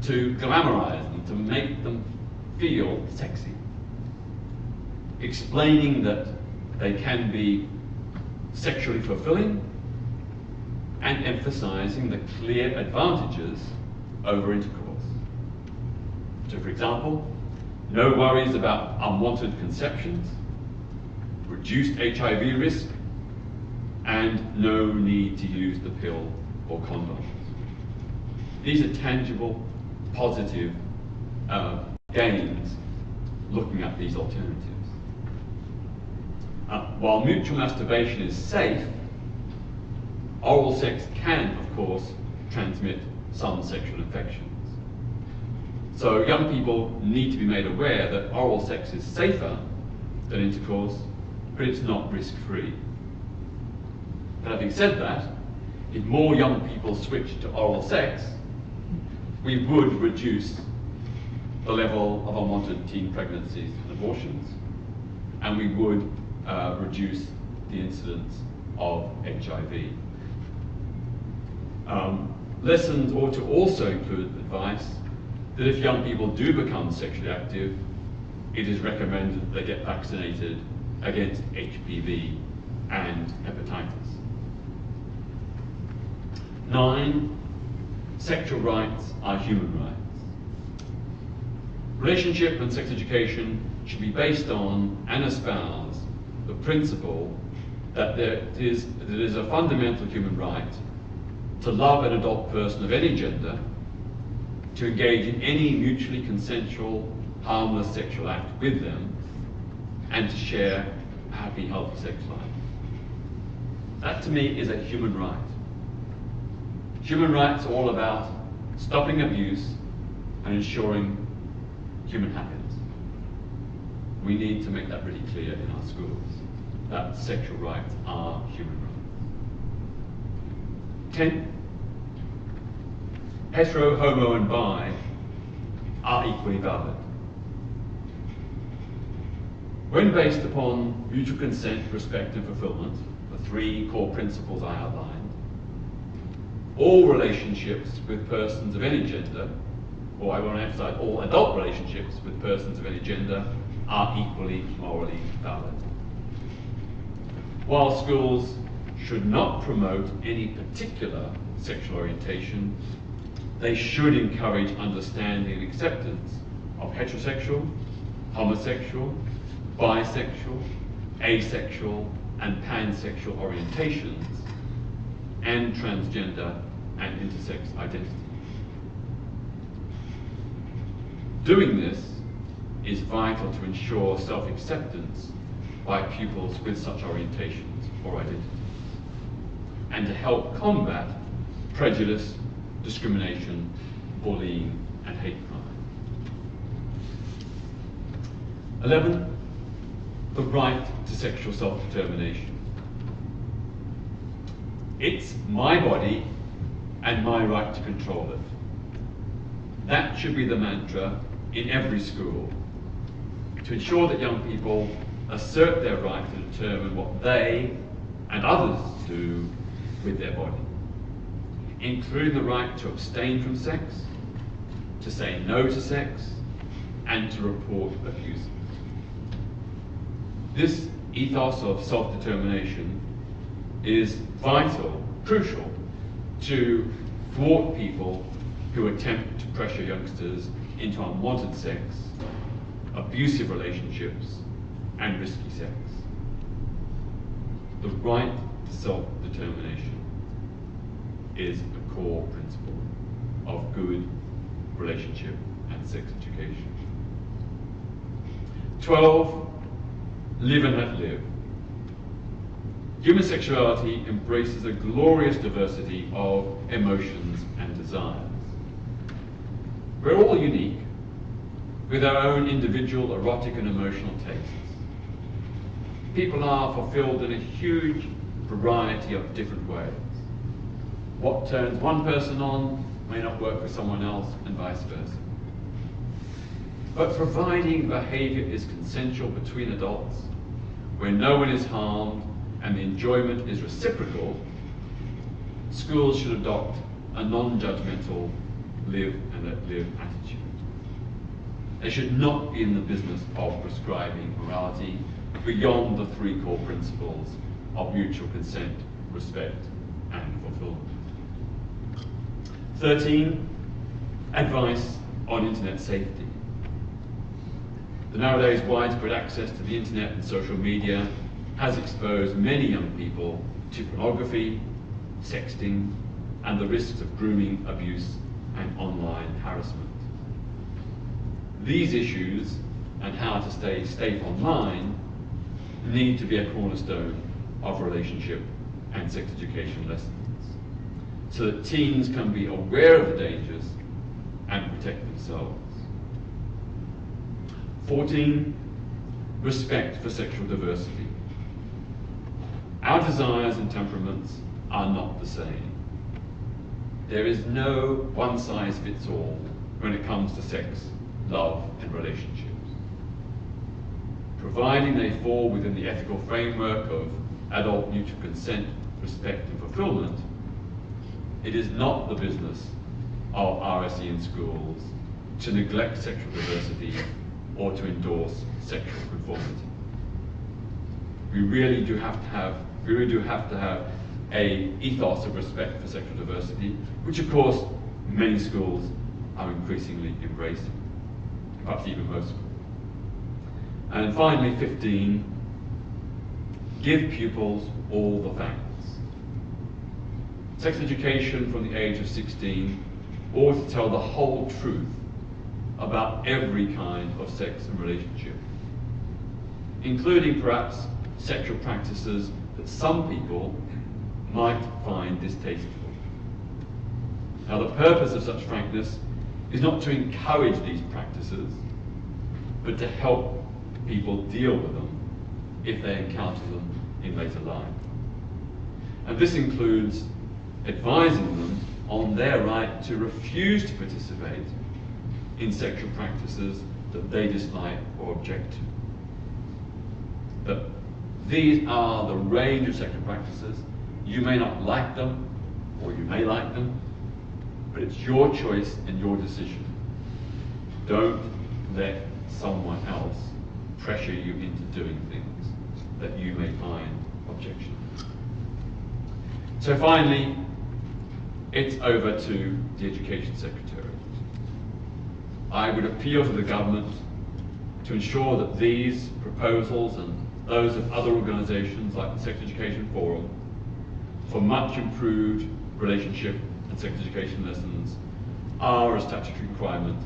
to glamorize them, to make them feel sexy, explaining that they can be sexually fulfilling and emphasizing the clear advantages over intercourse. So, for example, no worries about unwanted conceptions, reduced HIV risk, and no need to use the pill or condoms. These are tangible, positive gains looking at these alternatives. While mutual masturbation is safe, oral sex can, of course, transmit some sexual infections. So young people need to be made aware that oral sex is safer than intercourse, but it's not risk-free. But having said that, if more young people switch to oral sex, we would reduce the level of unwanted teen pregnancies and abortions, and we would reduce the incidence of HIV. Lessons ought to also include advice that if young people do become sexually active, it is recommended that they get vaccinated against HPV and hepatitis. 9, sexual rights are human rights. Relationship and sex education should be based on and espouse the principle that it is a fundamental human right to love an adult person of any gender, to engage in any mutually consensual, harmless sexual act with them, and to share a happy, healthy sex life. That, to me, is a human right. Human rights are all about stopping abuse and ensuring human happiness. We need to make that really clear in our schools, that sexual rights are human rights. 10, hetero, homo, and bi are equally valid. When based upon mutual consent, respect, and fulfillment, the 3 core principles I outlined, all relationships with persons of any gender, or I want to emphasize all adult relationships with persons of any gender, are equally morally valid. While schools should not promote any particular sexual orientation, they should encourage understanding and acceptance of heterosexual, homosexual, bisexual, asexual, and pansexual orientations, and transgender and intersex identity. Doing this is vital to ensure self-acceptance by pupils with such orientations or identities, and to help combat prejudice, discrimination, bullying, and hate crime. 11, the right to sexual self-determination. It's my body and my right to control it. That should be the mantra in every school, to ensure that young people assert their right to determine what they and others do with their body, including the right to abstain from sex, to say no to sex, and to report abuse. This ethos of self-determination is vital, crucial, to thwart people who attempt to pressure youngsters into unwanted sex, abusive relationships, and risky sex. The right to self-determination is a core principle of good relationship and sex education. 12, live and let live. Human sexuality embraces a glorious diversity of emotions and desires. We're all unique, with our own individual erotic and emotional tastes. People are fulfilled in a huge variety of different ways. What turns one person on may not work for someone else, and vice versa. But providing behavior is consensual between adults, where no one is harmed and the enjoyment is reciprocal, schools should adopt a non-judgmental live and let live attitude. They should not be in the business of prescribing morality beyond the three core principles of mutual consent, respect, and fulfillment. 13, advice on internet safety. The nowadays widespread access to the internet and social media has exposed many young people to pornography, sexting, and the risks of grooming, abuse, and online harassment. These issues and how to stay safe online need to be a cornerstone of relationship and sex education lessons, so that teens can be aware of the dangers and protect themselves. 14, respect for sexual diversity. Our desires and temperaments are not the same. There is no one-size-fits-all when it comes to sex, love, and relationships. Providing they fall within the ethical framework of adult mutual consent, respect, and fulfillment, it is not the business of RSE in schools to neglect sexual diversity or to endorse sexual conformity. We really do have to have a ethos of respect for sexual diversity, which of course many schools are increasingly embracing, perhaps even most schools. And finally, 15, give pupils all the facts. Sex education from the age of 16 ought to tell the whole truth about every kind of sex and relationship, including perhaps sexual practices that some people might find distasteful. Now, the purpose of such frankness is not to encourage these practices, but to help people deal with them if they encounter them in later life. And this includes advising them on their right to refuse to participate in sexual practices that they dislike or object to. But these are the range of sexual practices. You may not like them, or you may like them, but it's your choice and your decision. Don't let someone else pressure you into doing things that you may find objectionable. So finally, it's over to the Education Secretary. I would appeal to the government to ensure that these proposals and those of other organisations like the Sex Education Forum for much improved relationship and sex education lessons are a statutory requirement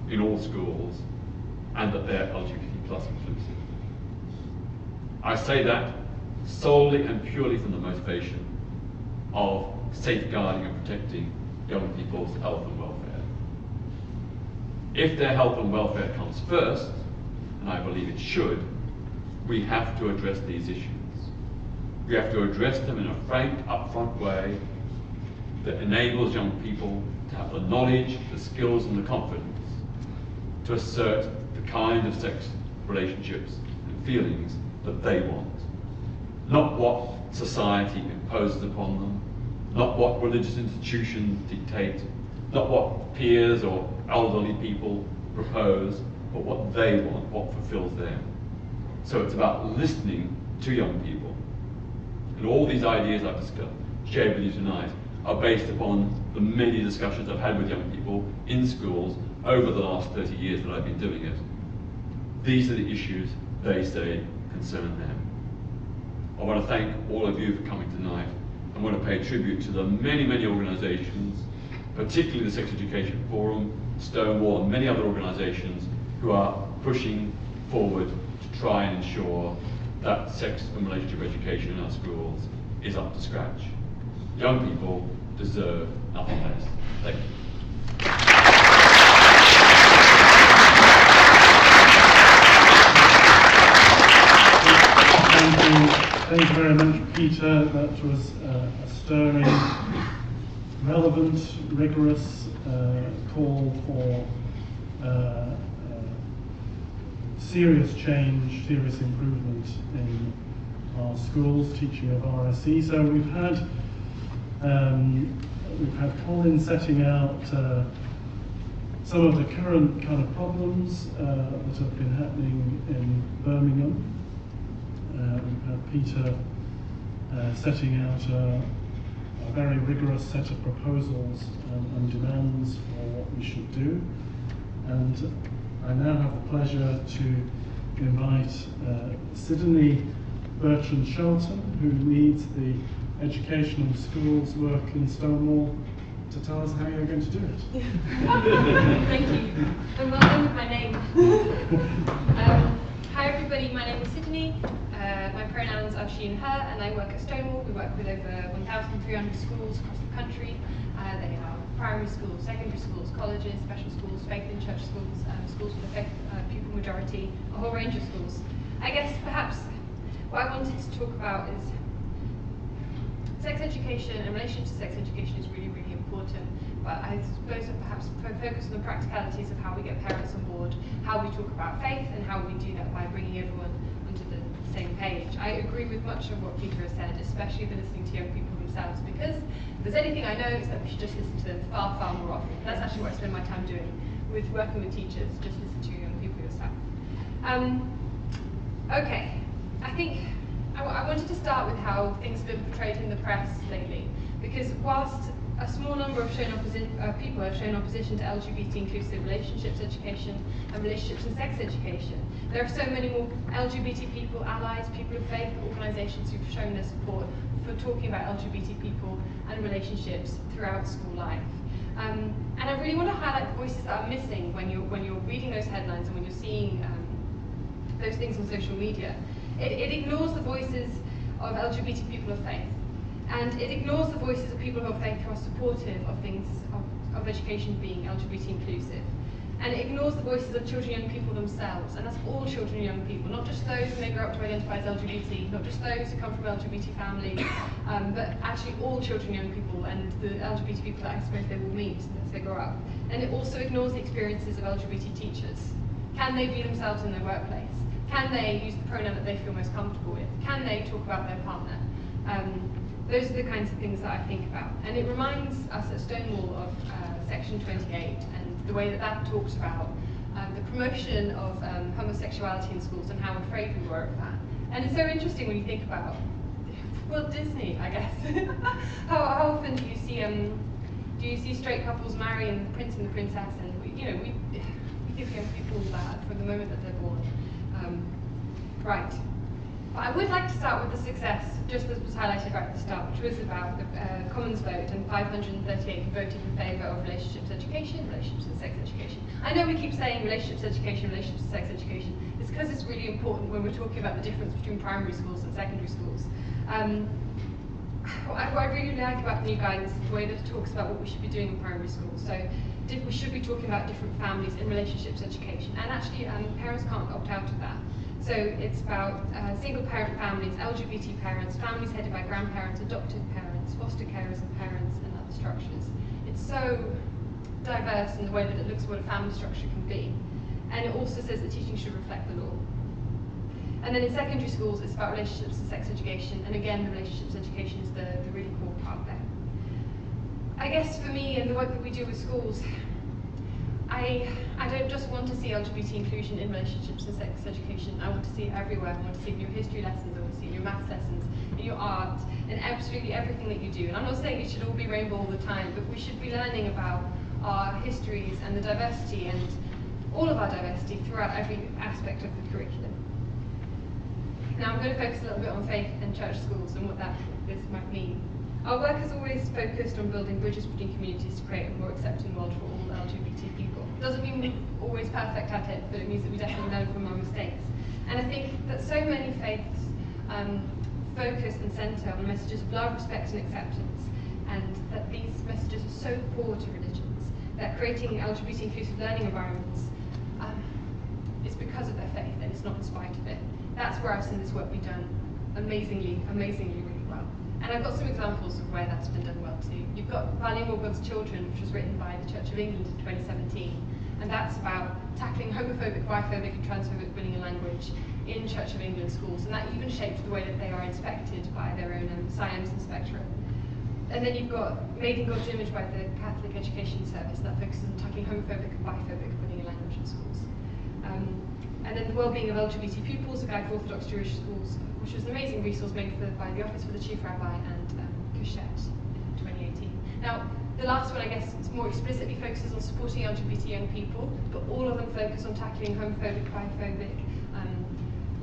in all schools, and that they're LGBT+ inclusive. I say that solely and purely from the motivation of safeguarding and protecting young people's health and welfare. If their health and welfare comes first, and I believe it should, we have to address these issues. We have to address them in a frank, upfront way that enables young people to have the knowledge, the skills and the confidence to assert the kind of sex relationships and feelings that they want. Not what society imposes upon them, not what religious institutions dictate, not what peers or elderly people propose, but what they want, what fulfills them. So it's about listening to young people. And all these ideas I've shared with you tonight are based upon the many discussions I've had with young people in schools over the last 30 years that I've been doing it. These are the issues they say concern them. I want to thank all of you for coming tonight. I want to pay tribute to the many, many organisations, particularly the Sex Education Forum, Stonewall and many other organisations who are pushing forward to try and ensure that sex and relationship education in our schools is up to scratch. Young people deserve nothing less. Thank you. Thank you very much, Peter. That was a stirring, relevant, rigorous call for serious change, serious improvement in our schools, teaching of RSE. So we've had Colin setting out some of the current kind of problems that have been happening in Birmingham. We've had Peter setting out a very rigorous set of proposals and demands for what we should do. And I now have the pleasure to invite Sydney Bertrand-Shelton, who leads the Education and Schools work in Stonewall, to tell us how you're going to do it. Thank you. I'm well known with my name. Hi everybody, my name is Sydney. My pronouns are she and her, and I work at Stonewall. We work with over 1,300 schools across the country. They are primary schools, secondary schools, colleges, special schools, faith and church schools, schools with a faith pupil majority, a whole range of schools. I guess perhaps what I wanted to talk about is sex education and relation to sex education is really, really important. But I suppose that perhaps focus on the practicalities of how we get parents on board, how we talk about faith, and how we do that by bringing everyone onto the same page. I agree with much of what Peter has said, especially for listening to young people themselves, because if there's anything I know, it's that we should just listen to them far, far more often. That's actually what I spend my time doing, with working with teachers, just listen to young people yourself. Okay, I think I wanted to start with how things have been portrayed in the press lately, because whilst a small number of people have shown opposition to LGBT inclusive relationships education and relationships and sex education, there are so many more LGBT people, allies, people of faith, organisations who've shown their support for talking about LGBT people and relationships throughout school life. And I really want to highlight the voices that are missing when you're reading those headlines and when you're seeing those things on social media. It ignores the voices of LGBT people of faith. And it ignores the voices of people who are faith who are supportive of things, of education being LGBT inclusive. And it ignores the voices of children and young people themselves, and that's all children and young people, not just those who may grow up to identify as LGBT, not just those who come from LGBT families, but actually all children and young people and the LGBT people that I suppose they will meet as they grow up. And it also ignores the experiences of LGBT teachers. Can they be themselves in their workplace? Can they use the pronoun that they feel most comfortable with? Can they talk about their partner? Those are the kinds of things that I think about. And it reminds us at Stonewall of Section 28 and the way that that talks about the promotion of homosexuality in schools and how afraid we were of that. And it's so interesting when you think about, well, Disney, I guess. how often do you see straight couples marrying the prince and the princess, and we give young people that from the moment that they're born. Right. But I would like to start with the success, just as was highlighted right at the start, which was about the Commons vote and 538 who voted in favour of relationships education, relationships and sex education. I know we keep saying relationships education, relationships and sex education. It's because it's really important when we're talking about the difference between primary schools and secondary schools. What I really like about the new guidance is the way that it talks about what we should be doing in primary schools. So we should be talking about different families in relationships education. And actually, parents can't opt out of that. So it's about single parent families, LGBT parents, families headed by grandparents, adoptive parents, foster carers and parents, and other structures. It's so diverse in the way that it looks at what a family structure can be. And it also says that teaching should reflect the law. And then in secondary schools, it's about relationships and sex education, and again, the relationships education is the really core part there. I guess for me and the work that we do with schools, I don't just want to see LGBT inclusion in relationships and sex education. I want to see it everywhere. I want to see it in your history lessons, I want to see it in your maths lessons, in your art, in absolutely everything that you do. And I'm not saying it should all be rainbow all the time, but we should be learning about our histories and the diversity and all of our diversity throughout every aspect of the curriculum. Now I'm going to focus a little bit on faith and church schools and what this might mean. Our work has always focused on building bridges between communities to create a more accepting world for all LGBT people. It doesn't mean we're always perfect at it, but it means that we definitely learn from our mistakes. And I think that so many faiths focus and centre on messages of love, respect and acceptance, and that these messages are so core to religions, that creating LGBT inclusive learning environments is because of their faith and it's not in spite of it. That's where I've seen this work be done amazingly, amazingly really well. And I've got some examples of where that's been done well too. You've got Bilingual God's Children, which was written by the Church of England in 2017, and that's about tackling homophobic, biphobic and transphobic bullying and language in Church of England schools, and that even shaped the way that they are inspected by their own SciEMS inspectorate. And then you've got Made in God's Image by the Catholic Education Service, that focuses on tackling homophobic and biphobic bullying and language in schools. And then The Wellbeing of LGBT Pupils, a guide for Orthodox Jewish schools, which was an amazing resource made by the Office for the Chief Rabbi and Kushett in 2018. Now, the last one, I guess, more explicitly focuses on supporting LGBT young people, but all of them focus on tackling homophobic, biphobic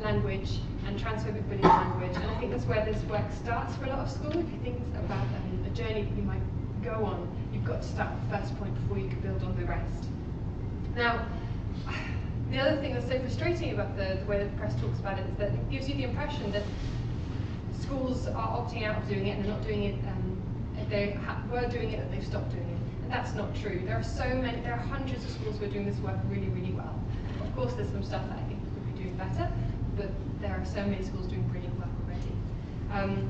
language and transphobic bullying language. And I think that's where this work starts for a lot of schools. If you think about a journey that you might go on, you've got to start with the first point before you can build on the rest. Now, the other thing that's so frustrating about the way that the press talks about it is that it gives you the impression that schools are opting out of doing it and they're not doing it, if they were doing it, that they've stopped doing it. And that's not true. There are hundreds of schools who are doing this work really, really well. Of course, there's some stuff that I think we could be doing better, but there are so many schools doing brilliant work already.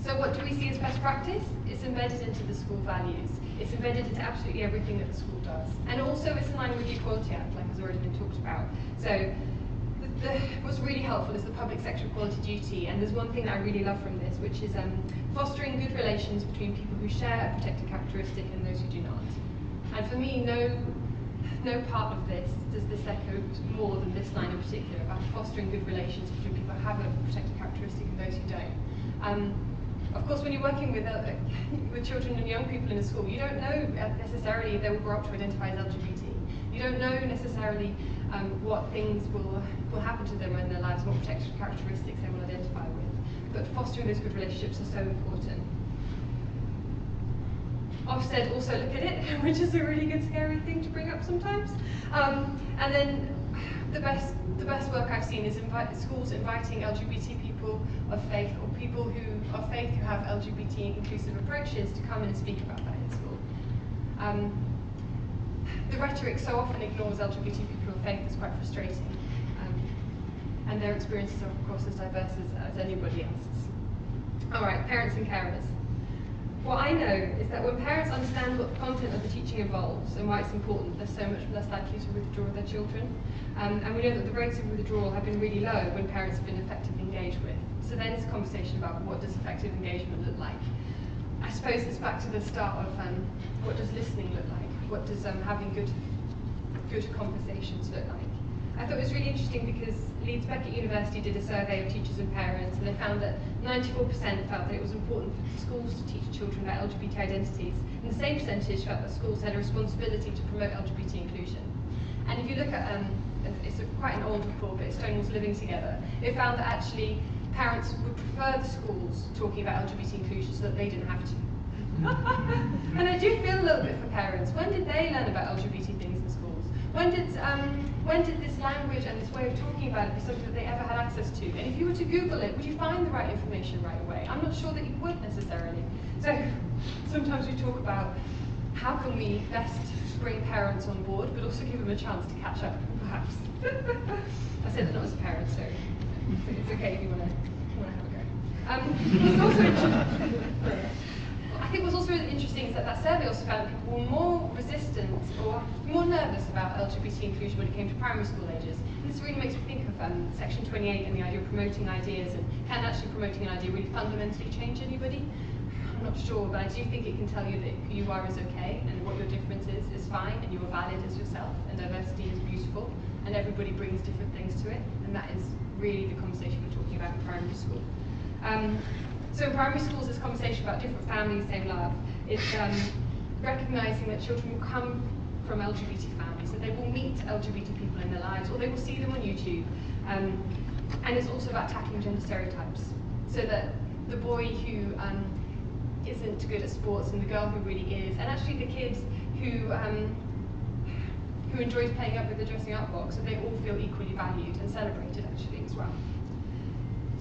So what do we see as best practice? It's embedded into the school values. It's embedded into absolutely everything that the school does. And also it's in line with the Equality Act, like has already been talked about. So what's really helpful is the public sector equality duty, and there's one thing that I really love from this, which is fostering good relations between people who share a protected characteristic and those who do not. And for me, no part of this does this echo more than this line in particular about fostering good relations between people who have a protected characteristic and those who don't. Of course, when you're working with children and young people in a school, you don't know necessarily if they will grow up to identify as LGBT. You don't know necessarily what things will happen to them in their lives, what protected characteristics they will identify with. But fostering those good relationships is so important. Ofsted also look at it, which is a really good scary thing to bring up sometimes. And then the best work I've seen is schools inviting LGBT people of faith or people of faith who have LGBT inclusive approaches to come in and speak about that in school. The rhetoric so often ignores LGBT people of faith is quite frustrating, and their experiences are of course as diverse as anybody else's. Alright, parents and carers. What I know is that when parents understand what the content of the teaching involves and why it's important, they're so much less likely to withdraw their children. And we know that the rates of withdrawal have been really low when parents have been effectively engaged with. So then it's a conversation about what does effective engagement look like. I suppose it's back to the start of what does listening look like? What does having good conversations look like? I thought it was really interesting because Leeds Beckett University did a survey of teachers and parents, and they found that 94% felt that it was important for schools to teach children about LGBT identities, and the same percentage felt that schools had a responsibility to promote LGBT inclusion. And if you look at, it's quite an old report, but it's Stonewall's Living Together, it found that actually parents would prefer the schools talking about LGBT inclusion so that they didn't have to. And I do feel a little bit for parents. When did they learn about LGBT things in schools? When did this language and this way of talking about it be something that they ever had access to? And if you were to Google it, would you find the right information right away? I'm not sure that you would necessarily. So sometimes we talk about how can we best bring parents on board, but also give them a chance to catch up, perhaps. I said that not as a parent, so it's okay if you want to have a go. It's also I think what's also really interesting is that that survey also found that people were more resistant or more nervous about LGBT inclusion when it came to primary school ages. And this really makes me think of section 28 and the idea of promoting ideas, and can actually promoting an idea really fundamentally change anybody? I'm not sure, but I do think it can tell you that who you are is okay, and what your difference is fine, and you are valid as yourself, and diversity is beautiful, and everybody brings different things to it, and that is really the conversation we're talking about in primary school. So in primary schools, this conversation about different families, same love, it's recognising that children will come from LGBT families, that they will meet LGBT people in their lives, or they will see them on YouTube. And it's also about tackling gender stereotypes, so that the boy who isn't good at sports and the girl who really is, and actually the kids who enjoys playing up with the dressing up box, so they all feel equally valued and celebrated actually as well.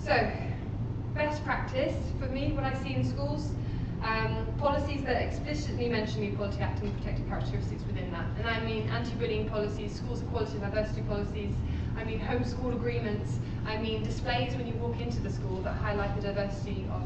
So, best practice for me, what I see in schools, policies that explicitly mention the Equality Act and the protected characteristics within that. And I mean anti-bullying policies, schools equality and diversity policies, I mean homeschool agreements, I mean displays when you walk into the school that highlight the diversity of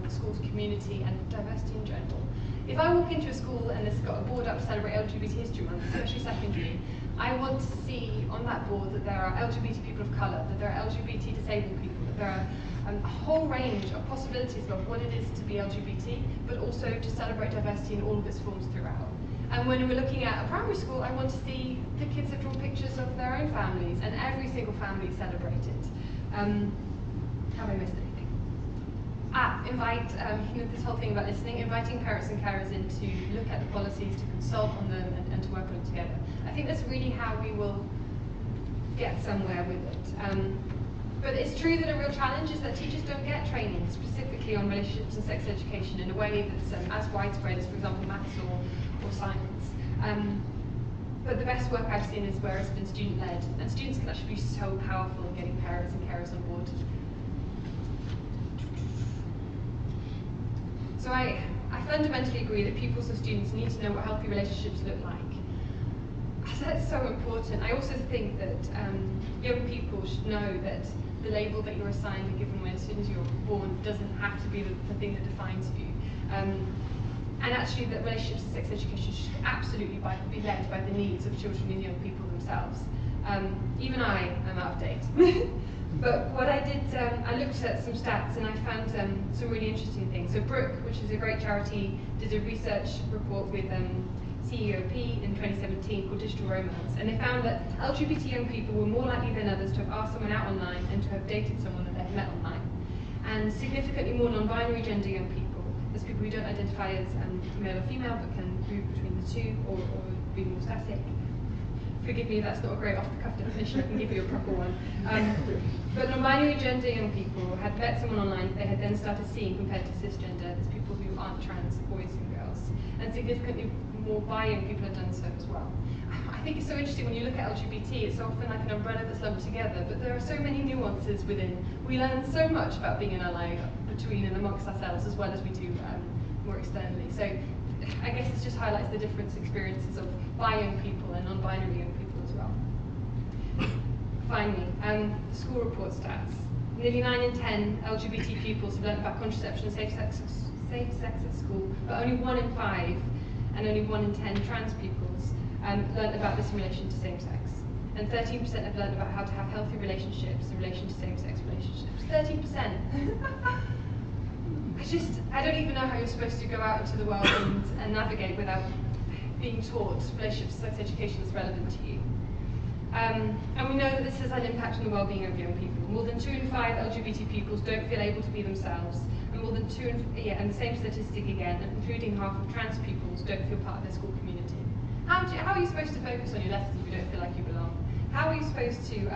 the school's community and diversity in general. If I walk into a school and it's got a board up to celebrate LGBT History Month, especially secondary, I want to see on that board that there are LGBT people of colour, that there are LGBT disabled people, that there are a whole range of possibilities of what it is to be LGBT, but also to celebrate diversity in all of its forms throughout. And when we're looking at a primary school, I want to see the kids have drawn pictures of their own families, and every single family celebrated. Have I missed anything? Invite, this whole thing about listening, inviting parents and carers in to look at the policies, to consult on them, and to work on them together. I think that's really how we will get somewhere with it. But it's true that a real challenge is that teachers don't get training specifically on relationships and sex education in a way that's as widespread as, for example, maths or science. But the best work I've seen is where it's been student-led, and students can actually be so powerful in getting parents and carers on board. So I fundamentally agree that pupils and students need to know what healthy relationships look like. That's so important. I also think that young people should know that the label that you're assigned and given as soon as you're born doesn't have to be the thing that defines you. And actually that relationships and sex education should absolutely be led by the needs of children and young people themselves. Even I am out of date. But what I did, I looked at some stats and I found some really interesting things. So Brooke, which is a great charity, did a research report with CEOP in 2017 called Digital Romance, and they found that LGBT young people were more likely than others to have asked someone out online and to have dated someone that they had met online. And significantly more non-binary gender young people, as people who don't identify as male or female but can move between the two or be more static. Forgive me if that's not a great off-the-cuff definition, I can give you a proper one. But non-binary gender young people had met someone online they had then started seeing compared to cisgender as people who aren't trans boys and girls. And significantly more bi young people have done so as well. I think it's so interesting when you look at LGBT, it's often like an umbrella that's lumped together, but there are so many nuances within. We learn so much about being an ally between and amongst ourselves as well as we do more externally. So I guess this just highlights the different experiences of bi young people and non-binary young people as well. Finally, school report stats. Nearly 9 in 10 LGBT pupils have learned about contraception and safe sex at school, but only 1 in 5 and only 1 in 10 trans pupils learned about this in relation to same sex. And 13% have learned about how to have healthy relationships in relation to same-sex relationships. 13%! I don't even know how you're supposed to go out into the world and navigate without being taught relationships and sex education that's relevant to you. And we know that this has an impact on the well-being of young people. More than 2 in 5 LGBT pupils don't feel able to be themselves, and more than and the same statistic again, including half of trans pupils don't feel part of their school community. How are you supposed to focus on your lessons if you don't feel like you belong? How are you supposed to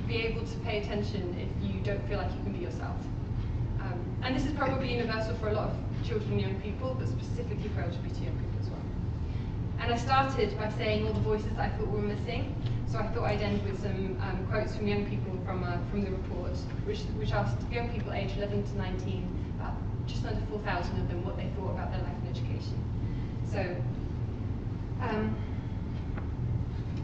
be able to pay attention if you don't feel like you can be yourself? And this is probably universal for a lot of children and young people, but specifically for LGBT young people as well. And I started by saying all the voices that I thought were missing. So I thought I'd end with some quotes from young people from the report, which asked young people aged 11 to 19, about just under 4,000 of them, what they thought about their life and education. So,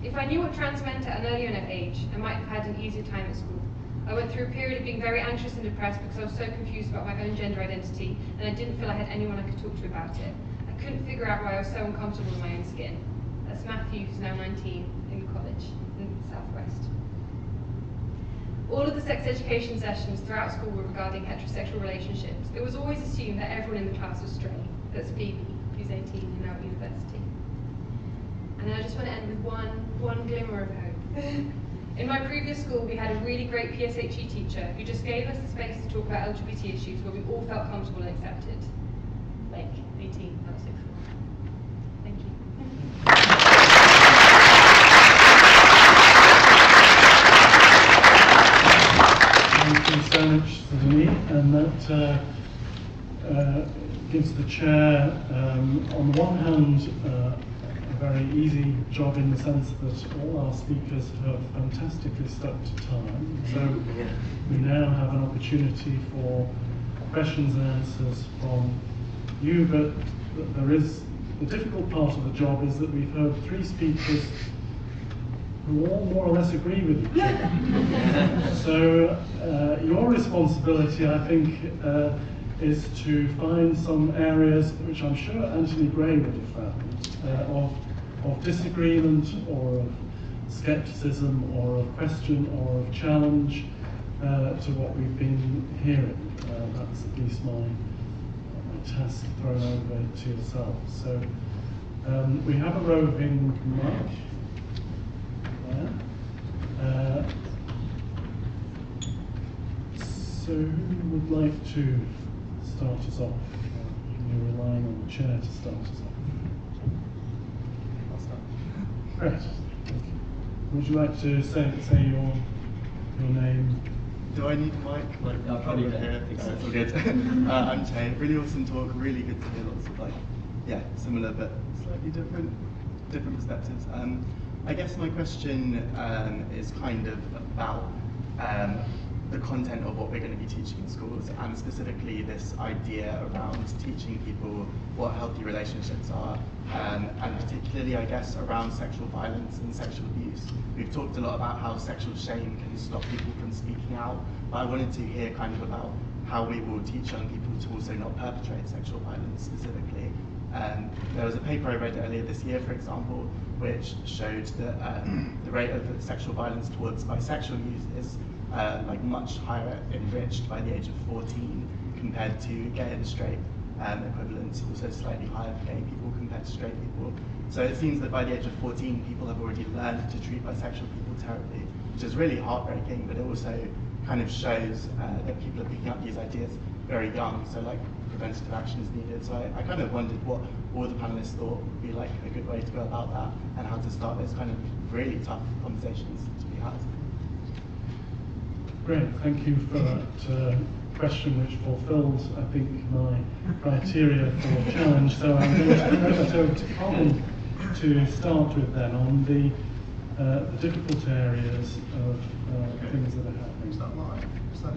if I knew what trans meant at an earlier enough age, I might have had an easier time at school. I went through a period of being very anxious and depressed because I was so confused about my own gender identity, and I didn't feel I had anyone I could talk to about it. I couldn't figure out why I was so uncomfortable in my own skin. That's Matthew, who's now 19, in college in the Southwest. All of the sex education sessions throughout school were regarding heterosexual relationships. It was always assumed that everyone in the class was straight. That's Phoebe, who's 18 and now at university. And I just want to end with one glimmer of hope. In my previous school, we had a really great PSHE teacher who just gave us the space to talk about LGBT issues where we all felt comfortable and accepted. Like 18, not 6. Thank you. Thank you so much, Sydney, and that gives the chair, on the one hand, a very easy job in the sense that all our speakers have fantastically stuck to time. So we now have an opportunity for questions and answers from you, but there is, the difficult part of the job is that we've heard 3 speakers who all more or less agree with each other. So your responsibility, I think, is to find some areas which I'm sure Antony Gray would have found, of disagreement or of scepticism or of question or of challenge to what we've been hearing. That's at least my task thrown over to yourself. So we have a roving mic there. So who would like to start us off? You're relying on the chair to start us off. Great. Thank you. Would you like to say your name? Do I need a mic? I'll probably here. It's all good. I'm Jay. Really awesome talk. Really good to hear lots of similar but slightly different perspectives. I guess my question is kind of about the content of what we're going to be teaching in schools, and specifically this idea around teaching people what healthy relationships are, and particularly, I guess, around sexual violence and sexual abuse. We've talked a lot about how sexual shame can stop people from speaking out, but I wanted to hear kind of about how we will teach young people to also not perpetrate sexual violence specifically. There was a paper I read earlier this year, for example, which showed that the rate of sexual violence towards bisexual youth is much higher, enriched by the age of 14 compared to gay and straight equivalents, also slightly higher for gay people compared to straight people. So it seems that by the age of 14, people have already learned to treat bisexual people terribly, which is really heartbreaking, but it also kind of shows that people are picking up these ideas very young, so preventative action is needed. So I kind of wondered what all the panelists thought would be a good way to go about that, and how to start those kind of really tough conversations to be had. Great, thank you for that question, which fulfills, I think, my criteria for challenge. So I'm going to throw that over to Colin to start with then on the difficult areas of things that are happening. Is that live? Is that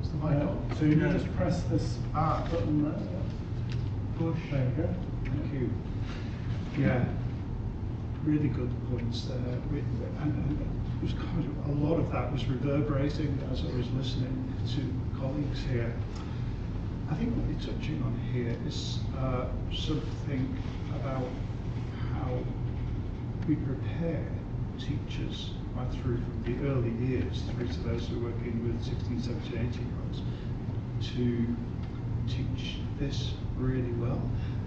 is the mic on? So you just press this button there. Push. There you go. Thank you. Yeah, really good points there. And it was kind of, a lot of that was reverberating as I was listening to colleagues here. I think what we're touching on here is something about how we prepare teachers right through from the early years through to those who are working with 16, 17, 18-year-olds to teach this really well.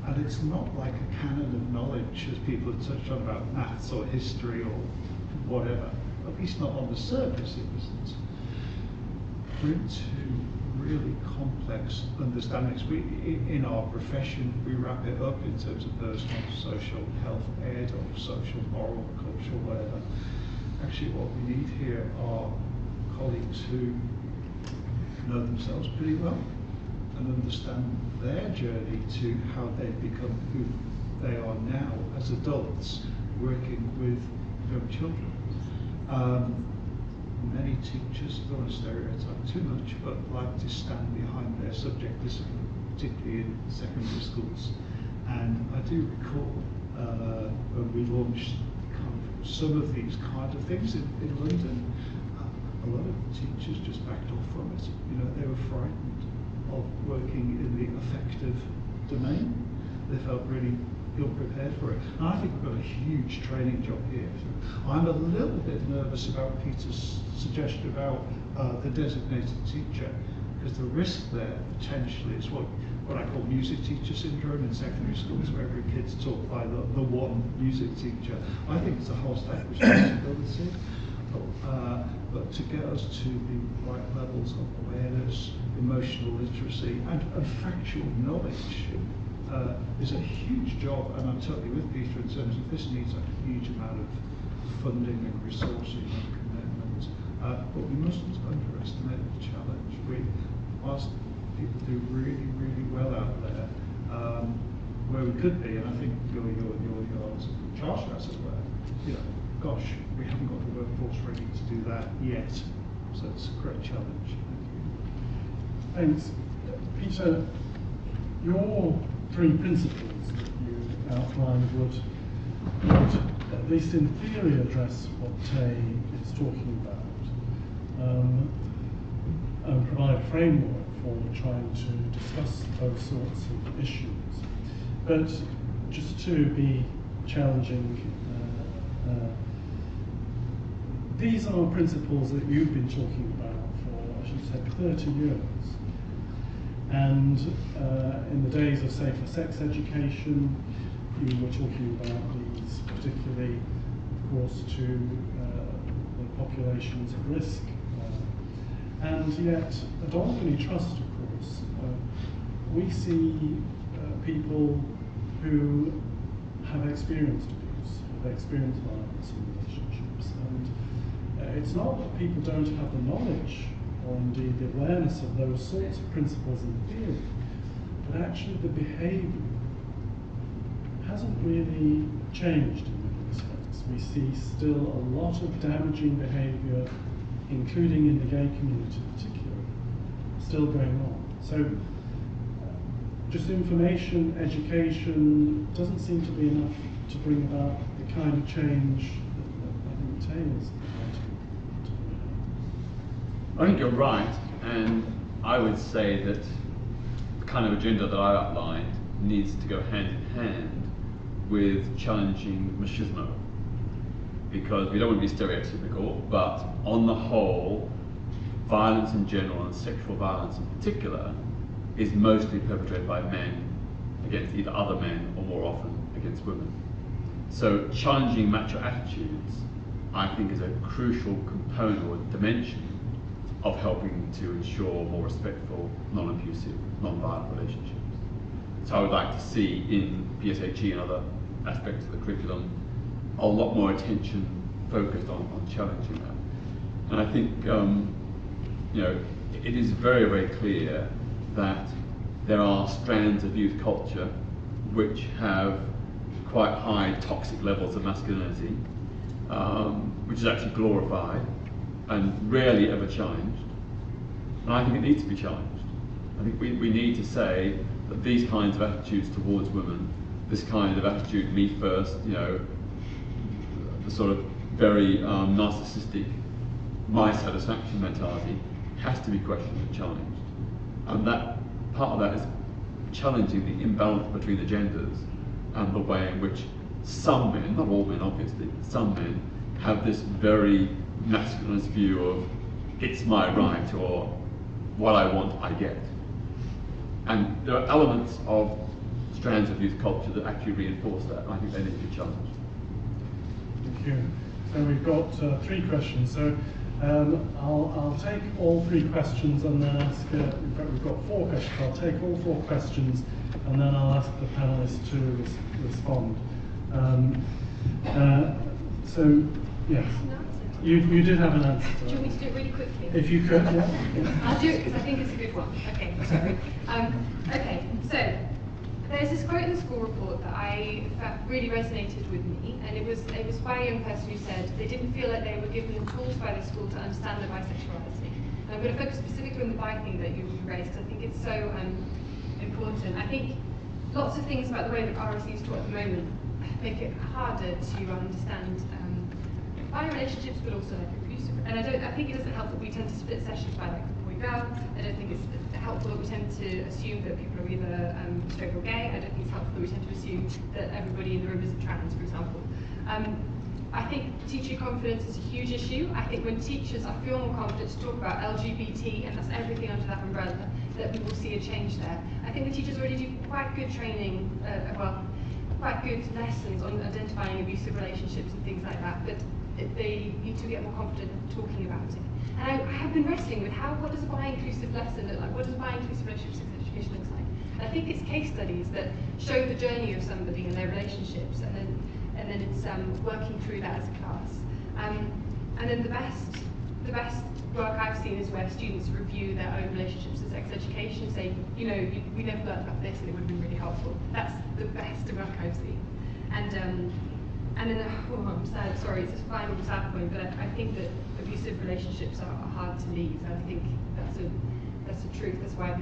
And it's not like a canon of knowledge, as people have touched on about maths or history or whatever. At least not on the surface it isn't. We're into really complex understandings. In our profession, we wrap it up in terms of personal, social, health ed, or social, moral, cultural, whatever. Actually, what we need here are colleagues who know themselves pretty well and understand their journey to how they've become who they are now as adults working with young children. Many teachers, I don't want to stereotype too much, but like to stand behind their subject discipline, particularly in secondary schools. And I do recall when we launched kind of some of these kind of things in London, a lot of teachers just backed off from it. You know, they were frightened of working in the affective domain. They felt really ill-prepared for it. And I think we've got a huge training job here. I'm a little bit nervous about Peter's suggestion about the designated teacher, because the risk there potentially is what I call music teacher syndrome in secondary schools, where every kid's taught by the one music teacher. I think it's a whole staff responsibility. But to get us to the right levels of awareness, emotional literacy, and factual knowledge is a huge job. And I'm totally with Peter in terms of this needs a huge amount of funding and resourcing and commitment. But we mustn't underestimate the challenge. Whilst people do really, really well out there, where we could be, and I think your charge as it were, you know, gosh, we haven't got the workforce ready to do that yet. So it's a great challenge. Thank you. Thanks. Peter, your 3 principles that you outlined would, at least in theory, address what Tay is talking about, and provide a framework for trying to discuss those sorts of issues. But just to be challenging, these are principles that you've been talking about for, I should say, 30 years. And in the days of safer sex education, you were talking about these particularly, of course, to the populations at risk. And yet, at Albany Trust, of course, we see people who have experienced abuse, have experienced violence in relationships. And it's not that people don't have the knowledge or indeed the awareness of those sorts of principles in theory, but actually the behaviour hasn't really changed in many respects. We see still a lot of damaging behaviour, including in the gay community particularly, still going on. So just information, education doesn't seem to be enough to bring about the kind of change that I think Taylor's trying to bring about. I think you're right, and I would say that the kind of agenda that I outlined needs to go hand in hand with challenging machismo, because we don't want to be stereotypical, but on the whole, violence in general and sexual violence in particular is mostly perpetrated by men against either other men or more often against women. So challenging macho attitudes, I think, is a crucial component or dimension of helping to ensure more respectful, non-abusive, non-violent relationships. So I would like to see in PSHE and other aspects of the curriculum a lot more attention focused on challenging that. And I think you know, it is very, very clear that there are strands of youth culture which have quite high toxic levels of masculinity, which is actually glorified and rarely ever challenged. And I think it needs to be challenged. I think we need to say that these kinds of attitudes towards women, this kind of attitude, me first, you know, the sort of very narcissistic, my satisfaction mentality, has to be questioned and challenged. And that part of that is challenging the imbalance between the genders and the way in which some men, not all men obviously, some men have this very masculinist view of it's my right, or what I want I get. And there are elements of strands of youth culture that actually reinforce that, and I think they need to be challenged. Thank you. So we've got 3 questions. So I'll take all 3 questions and then ask, in fact we've got 4 questions, I'll take all 4 questions and then I'll ask the panellists to respond. So, yes, you did have an answer. Do you want me to do it really quickly? If you could, yeah. I'll do it because I think it's a good one. Okay, sorry. Okay, so there's this quote in the school report that that really resonated with me, and it was by a young person who said they didn't feel like they were given the tools by the school to understand their bisexuality. And I'm going to focus specifically on the bi thing that you raised, because I think it's so important. I think lots of things about the way that RSE is taught at the moment make it harder to understand bi relationships, but also like abusive, and I think it doesn't help that we tend to split sessions by like boy-girl. I don't think it's helpful that we tend to assume that people are either straight or gay. I don't think it's helpful that we tend to assume that everybody in the room isn't trans, for example. I think teacher confidence is a huge issue. I think when teachers are feel more confident to talk about LGBT, and that's everything under that umbrella, that we will see a change there. I think the teachers already do quite good training, quite good lessons on identifying abusive relationships and things like that, but they need to get more confident in talking about it. And I have been wrestling with what does a bi-inclusive lesson look like? What does bi-inclusive relationships education look like? And I think it's case studies that show the journey of somebody and their relationships, and then it's working through that as a class. And then the best work I've seen is where students review their own relationships in sex education, say, you know, we never learned about this and it would have been really helpful. That's the best work I've seen. And then, I'm sad, sorry, it's a final sad point, but I think that abusive relationships are hard to leave, and I think that's a truth. That's why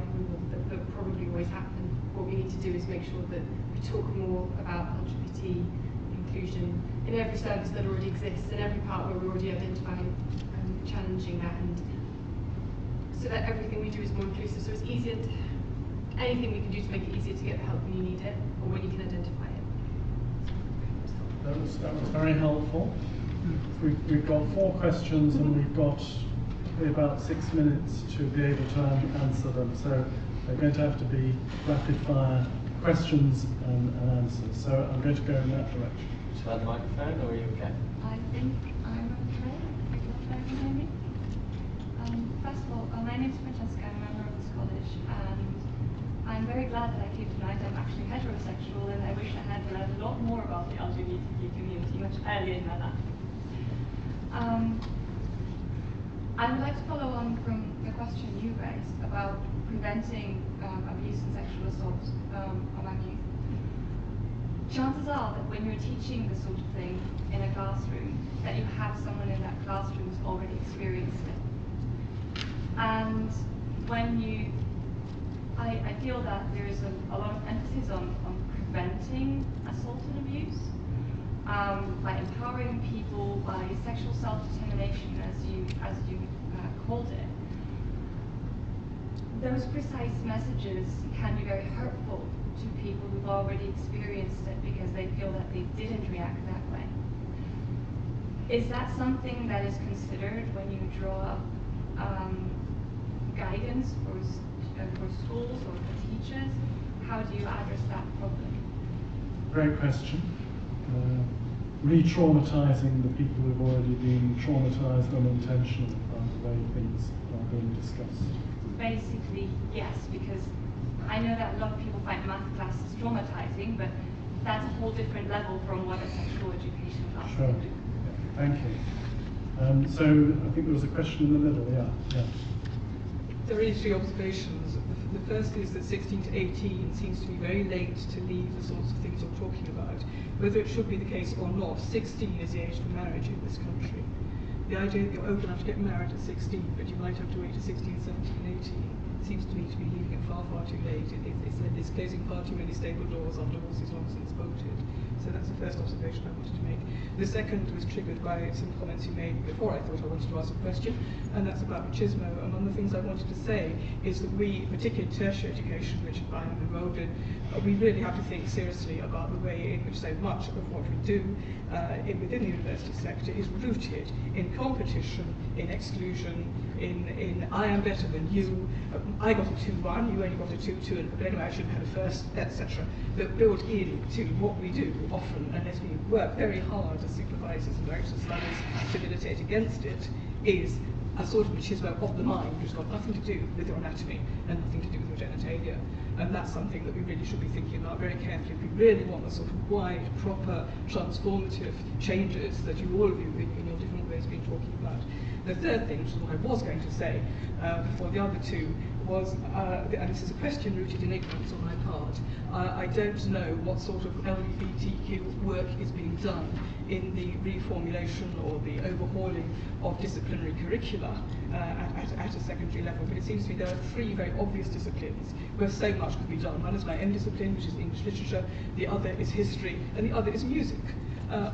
they'll probably always happen. What we need to do is make sure that we talk more about LGBT inclusion in every service that already exists, in every part where we're already identifying and challenging that, and so that everything we do is more inclusive. So it's easier anything we can do to make it easier to get the help when you need it, or when you can identify it. That was very helpful. We've got 4 questions and we've got about 6 minutes to be able to answer them. So they're going to have to be rapid fire questions and answers. So I'm going to go in that direction. Shall I have the microphone, or are you okay? I think I'm okay. If you're okay with me. First of all, my name is Francesca. I'm a member of this college, and I'm very glad that I came tonight. I'm actually heterosexual, and I wish I had learned a lot more about the LGBTQ community much earlier in my life. I would like to follow on from the question you raised about preventing abuse and sexual assault among youth. Chances are that when you're teaching this sort of thing in a classroom, that you have someone in that classroom who's already experienced it. And when I feel that there is a lot of emphasis on preventing assault and abuse, by empowering people, by sexual self-determination, as you called it. Those precise messages can be very hurtful to people who've already experienced it because they feel that they didn't react that way. Is that something that is considered when you draw guidance for schools or for teachers? How do you address that problem? Great question. Re-traumatizing the people who've already been traumatized unintentionally by the way things are being discussed. Basically, yes, because I know that a lot of people find math classes traumatizing, but that's a whole different level from what a sexual education class Sure. can do. Thank you. So I think there was a question in the middle. Yeah. There are really 3 observations. The first is that 16 to 18 seems to be very late to leave the sorts of things you're talking about. Whether it should be the case or not, 16 is the age for marriage in this country. The idea that you're old enough to get married at 16, but you might have to wait to 16, 17, 18, seems to me to be leaving it far, far too late. It's closing far too many stable doors after horses long since bolted. So that's the first observation I wanted to make. The second was triggered by some comments you made before I thought I wanted to ask a question, and that's about machismo. And one of the things I wanted to say is that we, particularly tertiary education, which I am enrolled in, we really have to think seriously about the way in which so much of what we do within the university sector is rooted in competition, in exclusion, in I am better than you, I got a 2-1, you only got a 2-2, but anyway I should have had a first, etc. That built into what we do often, unless we work very hard as supervisors and directors and others to militate against it, is a sort of machismo of the mind which has got nothing to do with your anatomy and nothing to do with your genitalia. And that's something that we really should be thinking about very carefully if we really want the sort of wide, proper, transformative changes that all of you in your different ways have been talking about. The third thing, which is what I was going to say before the other 2, was, and this is a question rooted in ignorance on my part, I don't know what sort of LGBTQ work is being done in the reformulation or the overhauling of disciplinary curricula at a secondary level, but it seems to me there are 3 very obvious disciplines where so much could be done. One is my own discipline, which is English literature, the other is history, and the other is music.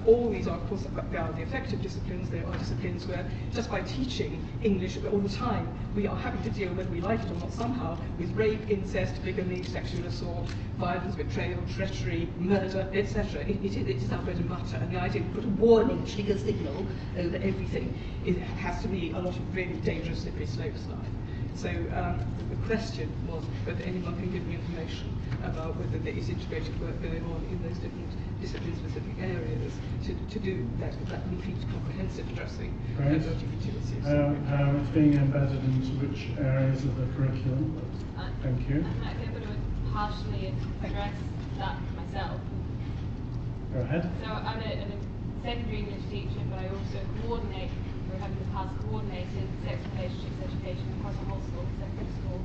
All these are, of course, they are the effective disciplines. They are disciplines where just by teaching English all the time, we are having to deal, whether we like it or not somehow, with rape, incest, bigamy, sexual assault, violence, betrayal, treachery, murder, etc. It is our bread and butter, and the idea we put a warning trigger signal over everything, it has to be a lot of really dangerous, slippery slope stuff. So the question was whether anyone can give me information about whether there is integrated work going on in those different discipline-specific areas to do that complete comprehensive addressing of LGBT issues. How it's being embedded into which areas of the curriculum? Thank you. I might be able to partially address that myself. Go ahead. So I'm a secondary English teacher, but I also coordinate, or have in the past coordinated sex and relationships education across a whole school, secondary school,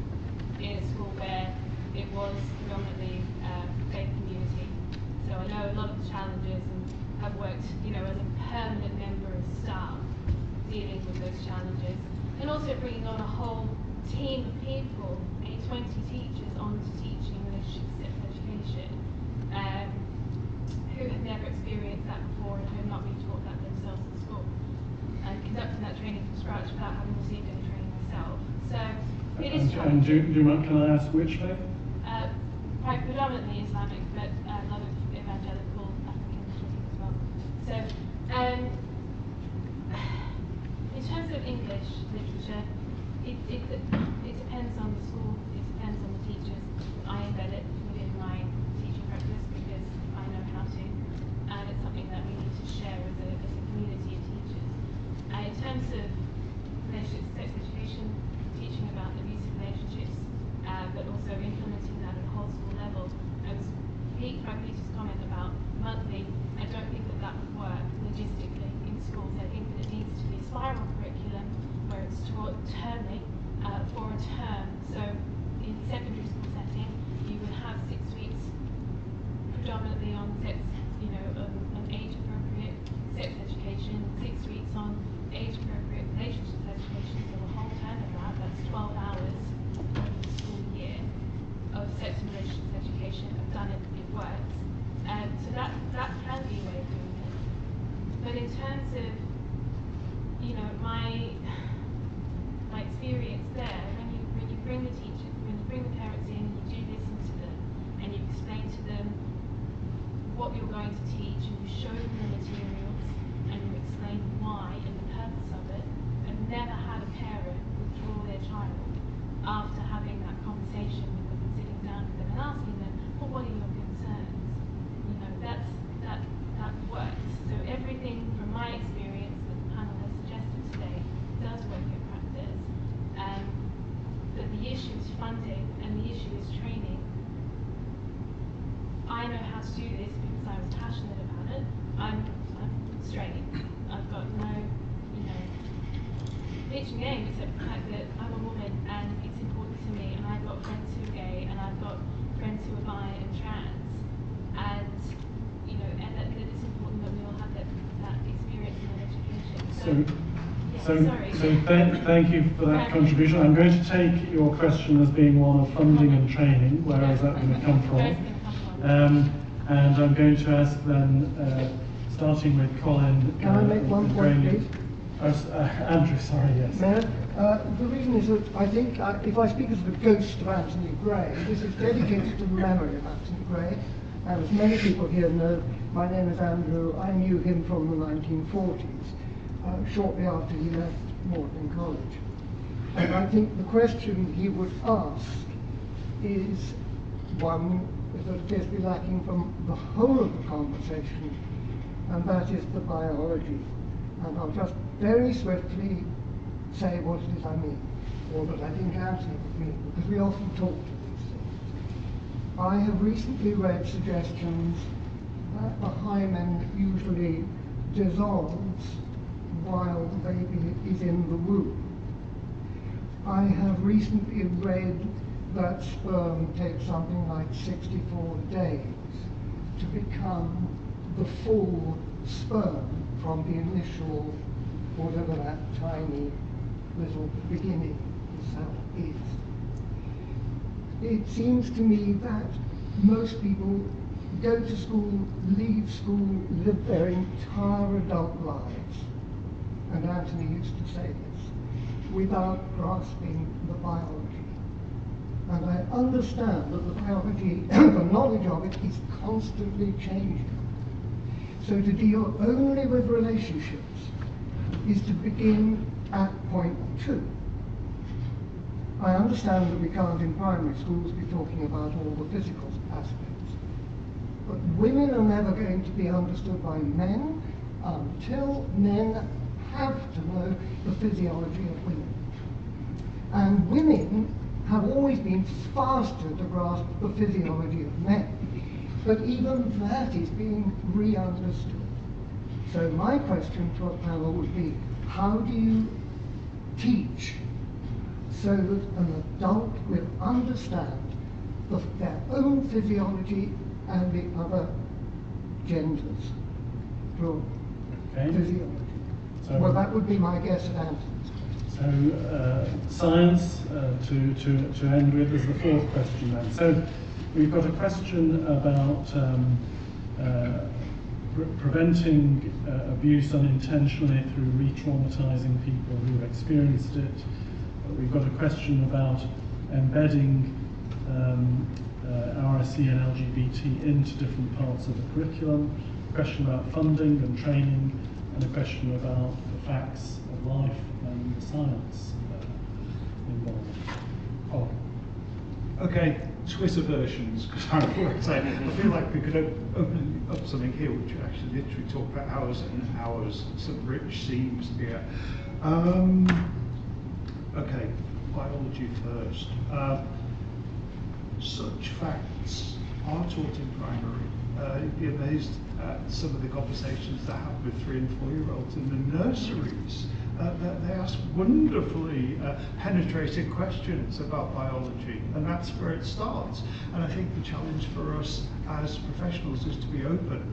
in a school where it was predominantly faith community. So I know a lot of the challenges and have worked, as a permanent member of staff dealing with those challenges, and also bringing on a whole team of people, 20 teachers onto teaching relationships sex education, who have never experienced that before and who have not been taught that themselves in school, and conducting that training from scratch without having received any training myself. So it is challenging. And can I ask which faith? Predominantly Islamic, but a lot of evangelical African as well. So, in terms of English literature, it depends on the school, it depends on the teachers. I embed it within my teaching practice because I know how to, and it's something that we need to share as a community of teachers. In terms of relationships, sex education, teaching about abusive relationships, but also implementing that at a whole school level. I was piqued by Peter's comment about monthly. I don't think that would work logistically in schools. I think that it needs to be a spiral curriculum where it's taught termly for a term. So in a secondary school setting, you would have 6 weeks predominantly on sex, on age-appropriate sex education, 6 weeks on age-appropriate relationships education. So the whole term of that's 12 hours over the school year of sex and relationships education. I've done it, it works. So that can be a way of doing it. But in terms of, my experience there, when you bring the teachers, when you bring the parents in, and you do listen to them, and you explain to them what you're going to teach, and you show them the materials, and you explain why and the purpose of it. I've never had a parent withdraw their child after having that conversation with them and sitting down with them and asking them, well, what are your concerns? That works. So everything from my experience that the panel has suggested today does work in practice. But the issue is funding and the issue is training. I know how to do this because I was passionate about it. I'm straight. I've got no, bitch and game except the fact that I'm a woman and it's important to me, and I've got friends who are gay and I've got friends who are bi and trans, and and that it's important that we all have that experience in our education. So thank you for that contribution. I'm going to take your question as being one of funding and training. Where is that going to come from? And I'm going to ask then, starting with Colin. Can I make one point, please? Andrew, sorry, yes. Mayor, the reason is that I think, if I speak as the ghost of Antony Gray, this is dedicated to the memory of Antony Gray. As many people here know, my name is Andrew. I knew him from the 1940s, shortly after he left Magdalen College. And I think the question he would ask is one that appears to be lacking from the whole of the conversation, and that is the biology. And I'll just very swiftly say what it is I mean, or that I think Antony would mean, because we often talk to these things. I have recently read suggestions that the hymen usually dissolves while the baby is in the womb. I have recently read that sperm takes something like 64 days to become the full sperm from the initial, whatever that tiny little beginning cell is. It seems to me that most people go to school, leave school, live their entire adult lives, and Antony used to say this, without grasping the biology. And I understand that the biology, the knowledge of it, is constantly changing. So to deal only with relationships is to begin at point 2. I understand that we can't in primary schools be talking about all the physical aspects, but women are never going to be understood by men until men have to know the physiology of women. And women have always been faster to grasp the physiology of men, but even that is being re-understood. So my question to a panel would be, how do you teach so that an adult will understand their own physiology and the other genders' physiology? So, well, that would be my guess at Antony's. So science to end with is the 4th question then. So we've got a question about preventing abuse unintentionally through re-traumatizing people who've experienced it. We've got a question about embedding RSE and LGBT into different parts of the curriculum, a question about funding and training, and a question about the facts of life and the science involved. Oh. Okay, Twitter versions, because I feel like we could open up something here which would actually literally talk for hours and hours, some rich seams here. Okay, biology first. Such facts are taught in primary. You'd be amazed at some of the conversations that happen with 3- and 4-year-olds in the nurseries. They ask wonderfully penetrating questions about biology, and that's where it starts. And I think the challenge for us as professionals is to be open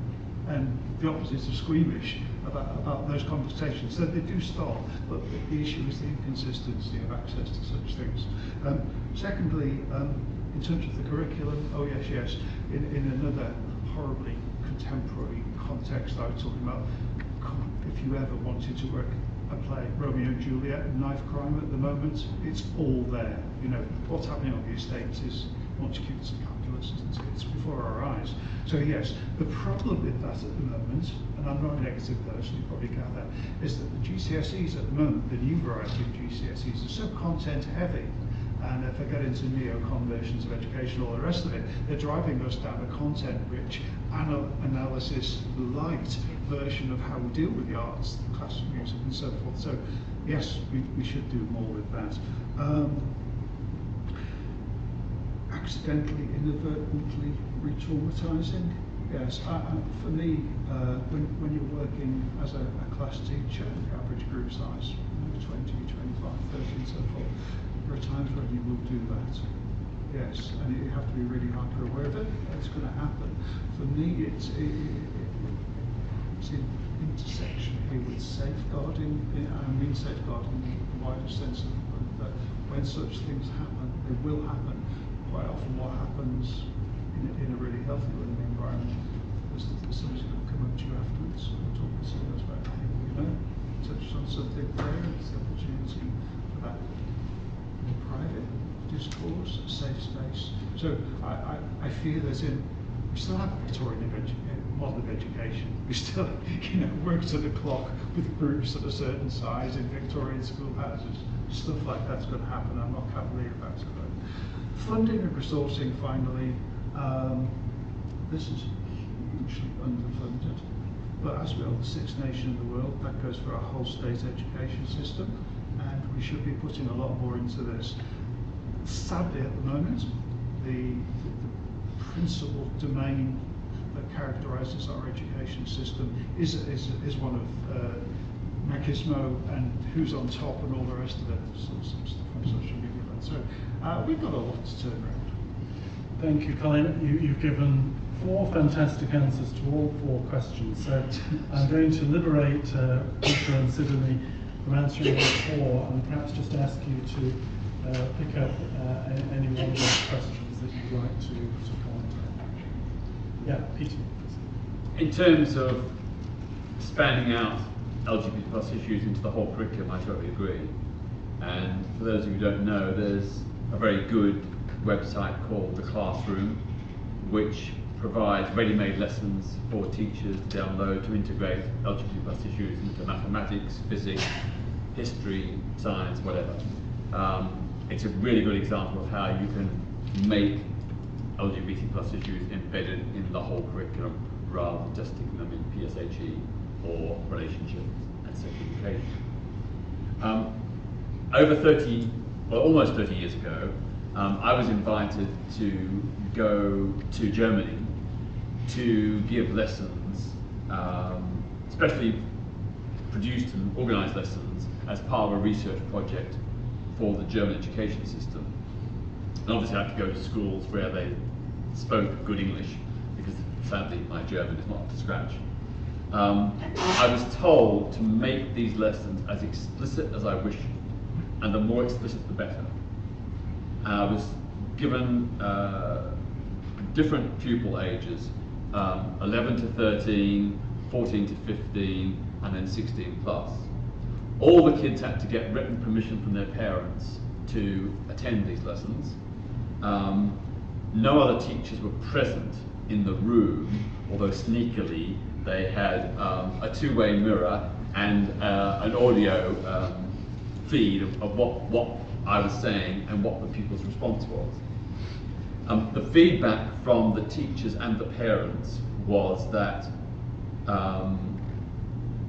and the opposite of squeamish about those conversations. So they do start, but the issue is the inconsistency of access to such things. Secondly, in terms of the curriculum, yes, in another horribly contemporary context I was talking about, if you ever wanted to work a play, Romeo and Juliet, knife crime at the moment, it's all there. You know, what's happening on the estates is Montecutes and calculus, it's before our eyes. So yes, the problem with that at the moment, and I'm not a negative person, you probably gather, is that the GCSEs at the moment, the new variety of GCSEs, are so content heavy. And if I get into neo-conversions of education, all the rest of it, they're driving us down a content-rich, analysis-light version of how we deal with the arts, the classical music, and so forth. So, yes, we should do more with that. Accidentally, inadvertently re-traumatizing. Yes, for me, when you're working as a class teacher, the average group size, 20, 25, 30, and so forth, there are times when you will do that. Yes, and you have to be really hyper aware of it. It's going to happen. For me, it's an intersection here with safeguarding. I mean safeguarding in the wider sense of that when such things happen, they will happen. Quite often what happens in a really healthy learning environment is that somebody's going to come up to you afterwards and talk to someone else about, hey, you know, touched on something there, it's the opportunity for that more private discourse, a safe space. So I feel as in we still have a Victorian model of education. We still, work to the clock with groups of a certain size in Victorian schoolhouses. Stuff like that's going to happen. I'm not cavalier about it. Funding and resourcing, finally, this is hugely underfunded. But as we are the 6th nation in the world, that goes for our whole state education system, and we should be putting a lot more into this. Sadly, at the moment, the principal domain that characterises our education system is one of machismo and who's on top and all the rest of it, some stuff on social media. So we've got a lot to turn around. Thank you, Colin. You've given 4 fantastic answers to all 4 questions. So I'm going to liberate Peter and Sidney from answering all 4, and perhaps just ask you to pick up any one of those questions that you'd like to comment on. Yeah, Peter. In terms of spanning out LGBT plus issues into the whole curriculum, I totally agree. And for those of you who don't know, there's a very good website called The Classroom, which provides ready-made lessons for teachers to download to integrate LGBT plus issues into mathematics, physics, history, science, whatever. It's a really good example of how you can make LGBT plus issues embedded in the whole curriculum rather than just sticking them in PSHE or relationships and sex education. Almost 30 years ago, I was invited to go to Germany to give lessons, especially produced and organised lessons as part of a research project for the German education system. And obviously I had to go to schools where they spoke good English, because sadly my German is not up to scratch. I was told to make these lessons as explicit as I wish, and the more explicit the better. And I was given different pupil ages, 11 to 13, 14 to 15, and then 16 plus. All the kids had to get written permission from their parents to attend these lessons. No other teachers were present in the room, although sneakily they had a two-way mirror and an audio feed of what I was saying and what the pupil's response was. The feedback from the teachers and the parents was that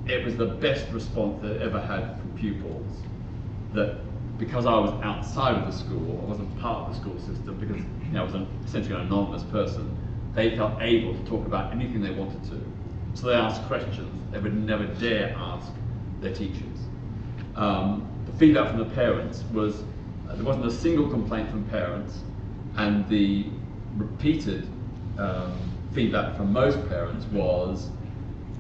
it was the best response they ever had from pupils, that because I was outside of the school, I wasn't part of the school system, because I was essentially an anonymous person, they felt able to talk about anything they wanted to. So they asked questions they would never dare ask their teachers. The feedback from the parents was, there wasn't a single complaint from parents, and the repeated feedback from most parents was,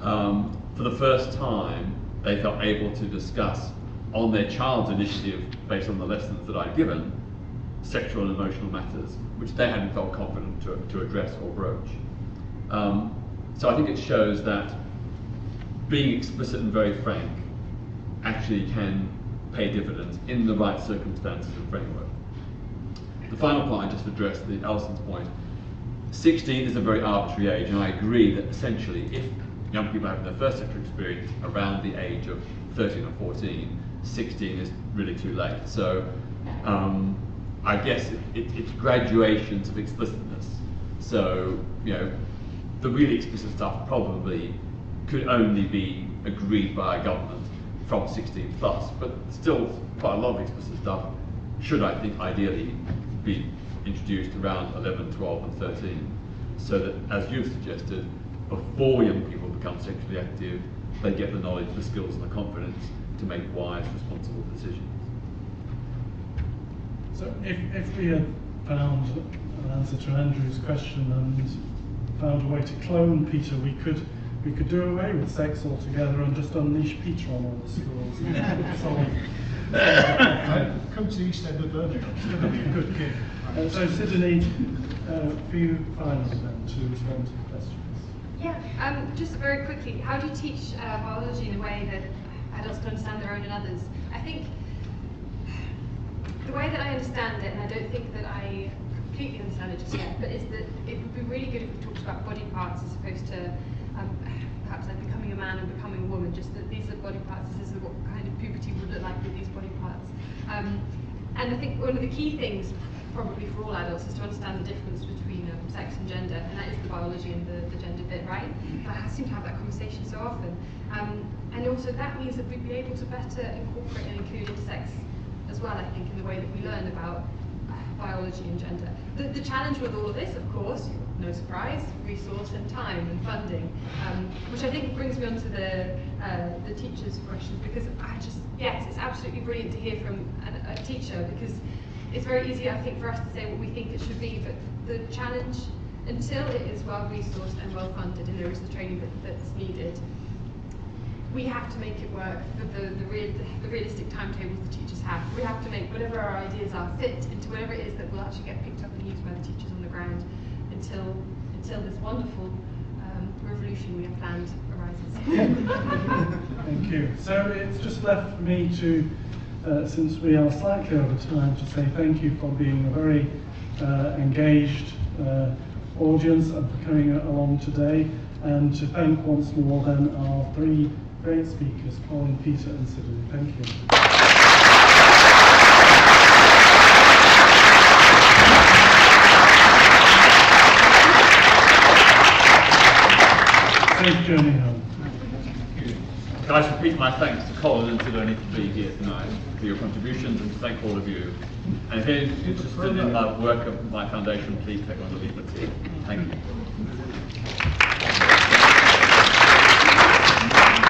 for the first time, they felt able to discuss on their child's initiative, based on the lessons that I'd given, sexual and emotional matters, which they hadn't felt confident to address or broach. So I think it shows that being explicit and very frank actually can pay dividends in the right circumstances and framework. The final point I just addressed, Alison's point, 16 is a very arbitrary age, and I agree that essentially if young people have their first sexual experience around the age of 13 or 14, 16 is really too late. So I guess it's graduations of explicitness. So, the really explicit stuff probably could only be agreed by a government from 16 plus, but still quite a lot of explicit stuff should, I think, ideally be introduced around 11, 12 and 13, so that, as you've suggested, before young people become sexually active, they get the knowledge, the skills and the confidence to make wise, responsible decisions. So if we had found an answer to Andrew's question and found a way to clone Peter, we could do away with sex altogether and just unleash Peter on all the schools. Come to East End of Birmingham, it's going to be a good gig. So Sydney, for you finally then to respond to the questions. Yeah, just very quickly, how do you teach biology in a way that adults can understand their own and others? I think the way that I understand it, and I don't think that I completely understand it just yet, but is that it would be really good if we talked about body parts as opposed to perhaps like becoming a man and becoming a woman, just that these are body parts, this is what kind of puberty would look like with these body parts. And I think one of the key things probably for all adults is to understand the difference between sex and gender, and that is the biology and the gender bit, right? I seem to have that conversation so often. And also that means that we'd be able to better incorporate and include intersex as well, I think, in the way that we learn about biology and gender. The challenge with all of this, of course, no surprise, resource and time and funding, which I think brings me on to the teacher's questions, because yes, it's absolutely brilliant to hear from a teacher, because it's very easy, I think, for us to say what we think it should be, but the challenge, until it is well-resourced and well-funded and there is the training that's needed, we have to make it work for the realistic timetables the teachers have. We have to make whatever our ideas are fit into whatever it is that will actually get picked up and used by the teachers on the ground until until this wonderful revolution we have planned arises. Thank you. So it's just left for me to, since we are slightly over time, to say thank you for being a very engaged audience and for coming along today, and to thank once more then our three great speakers, Colin, Peter and Sydney. Thank you. Safe journey home. Can I just repeat my thanks to Colin and Sydney for being here tonight, for your contributions, and to thank all of you. And if you're interested in the work of my foundation, please take one of the leaflets. Thank you.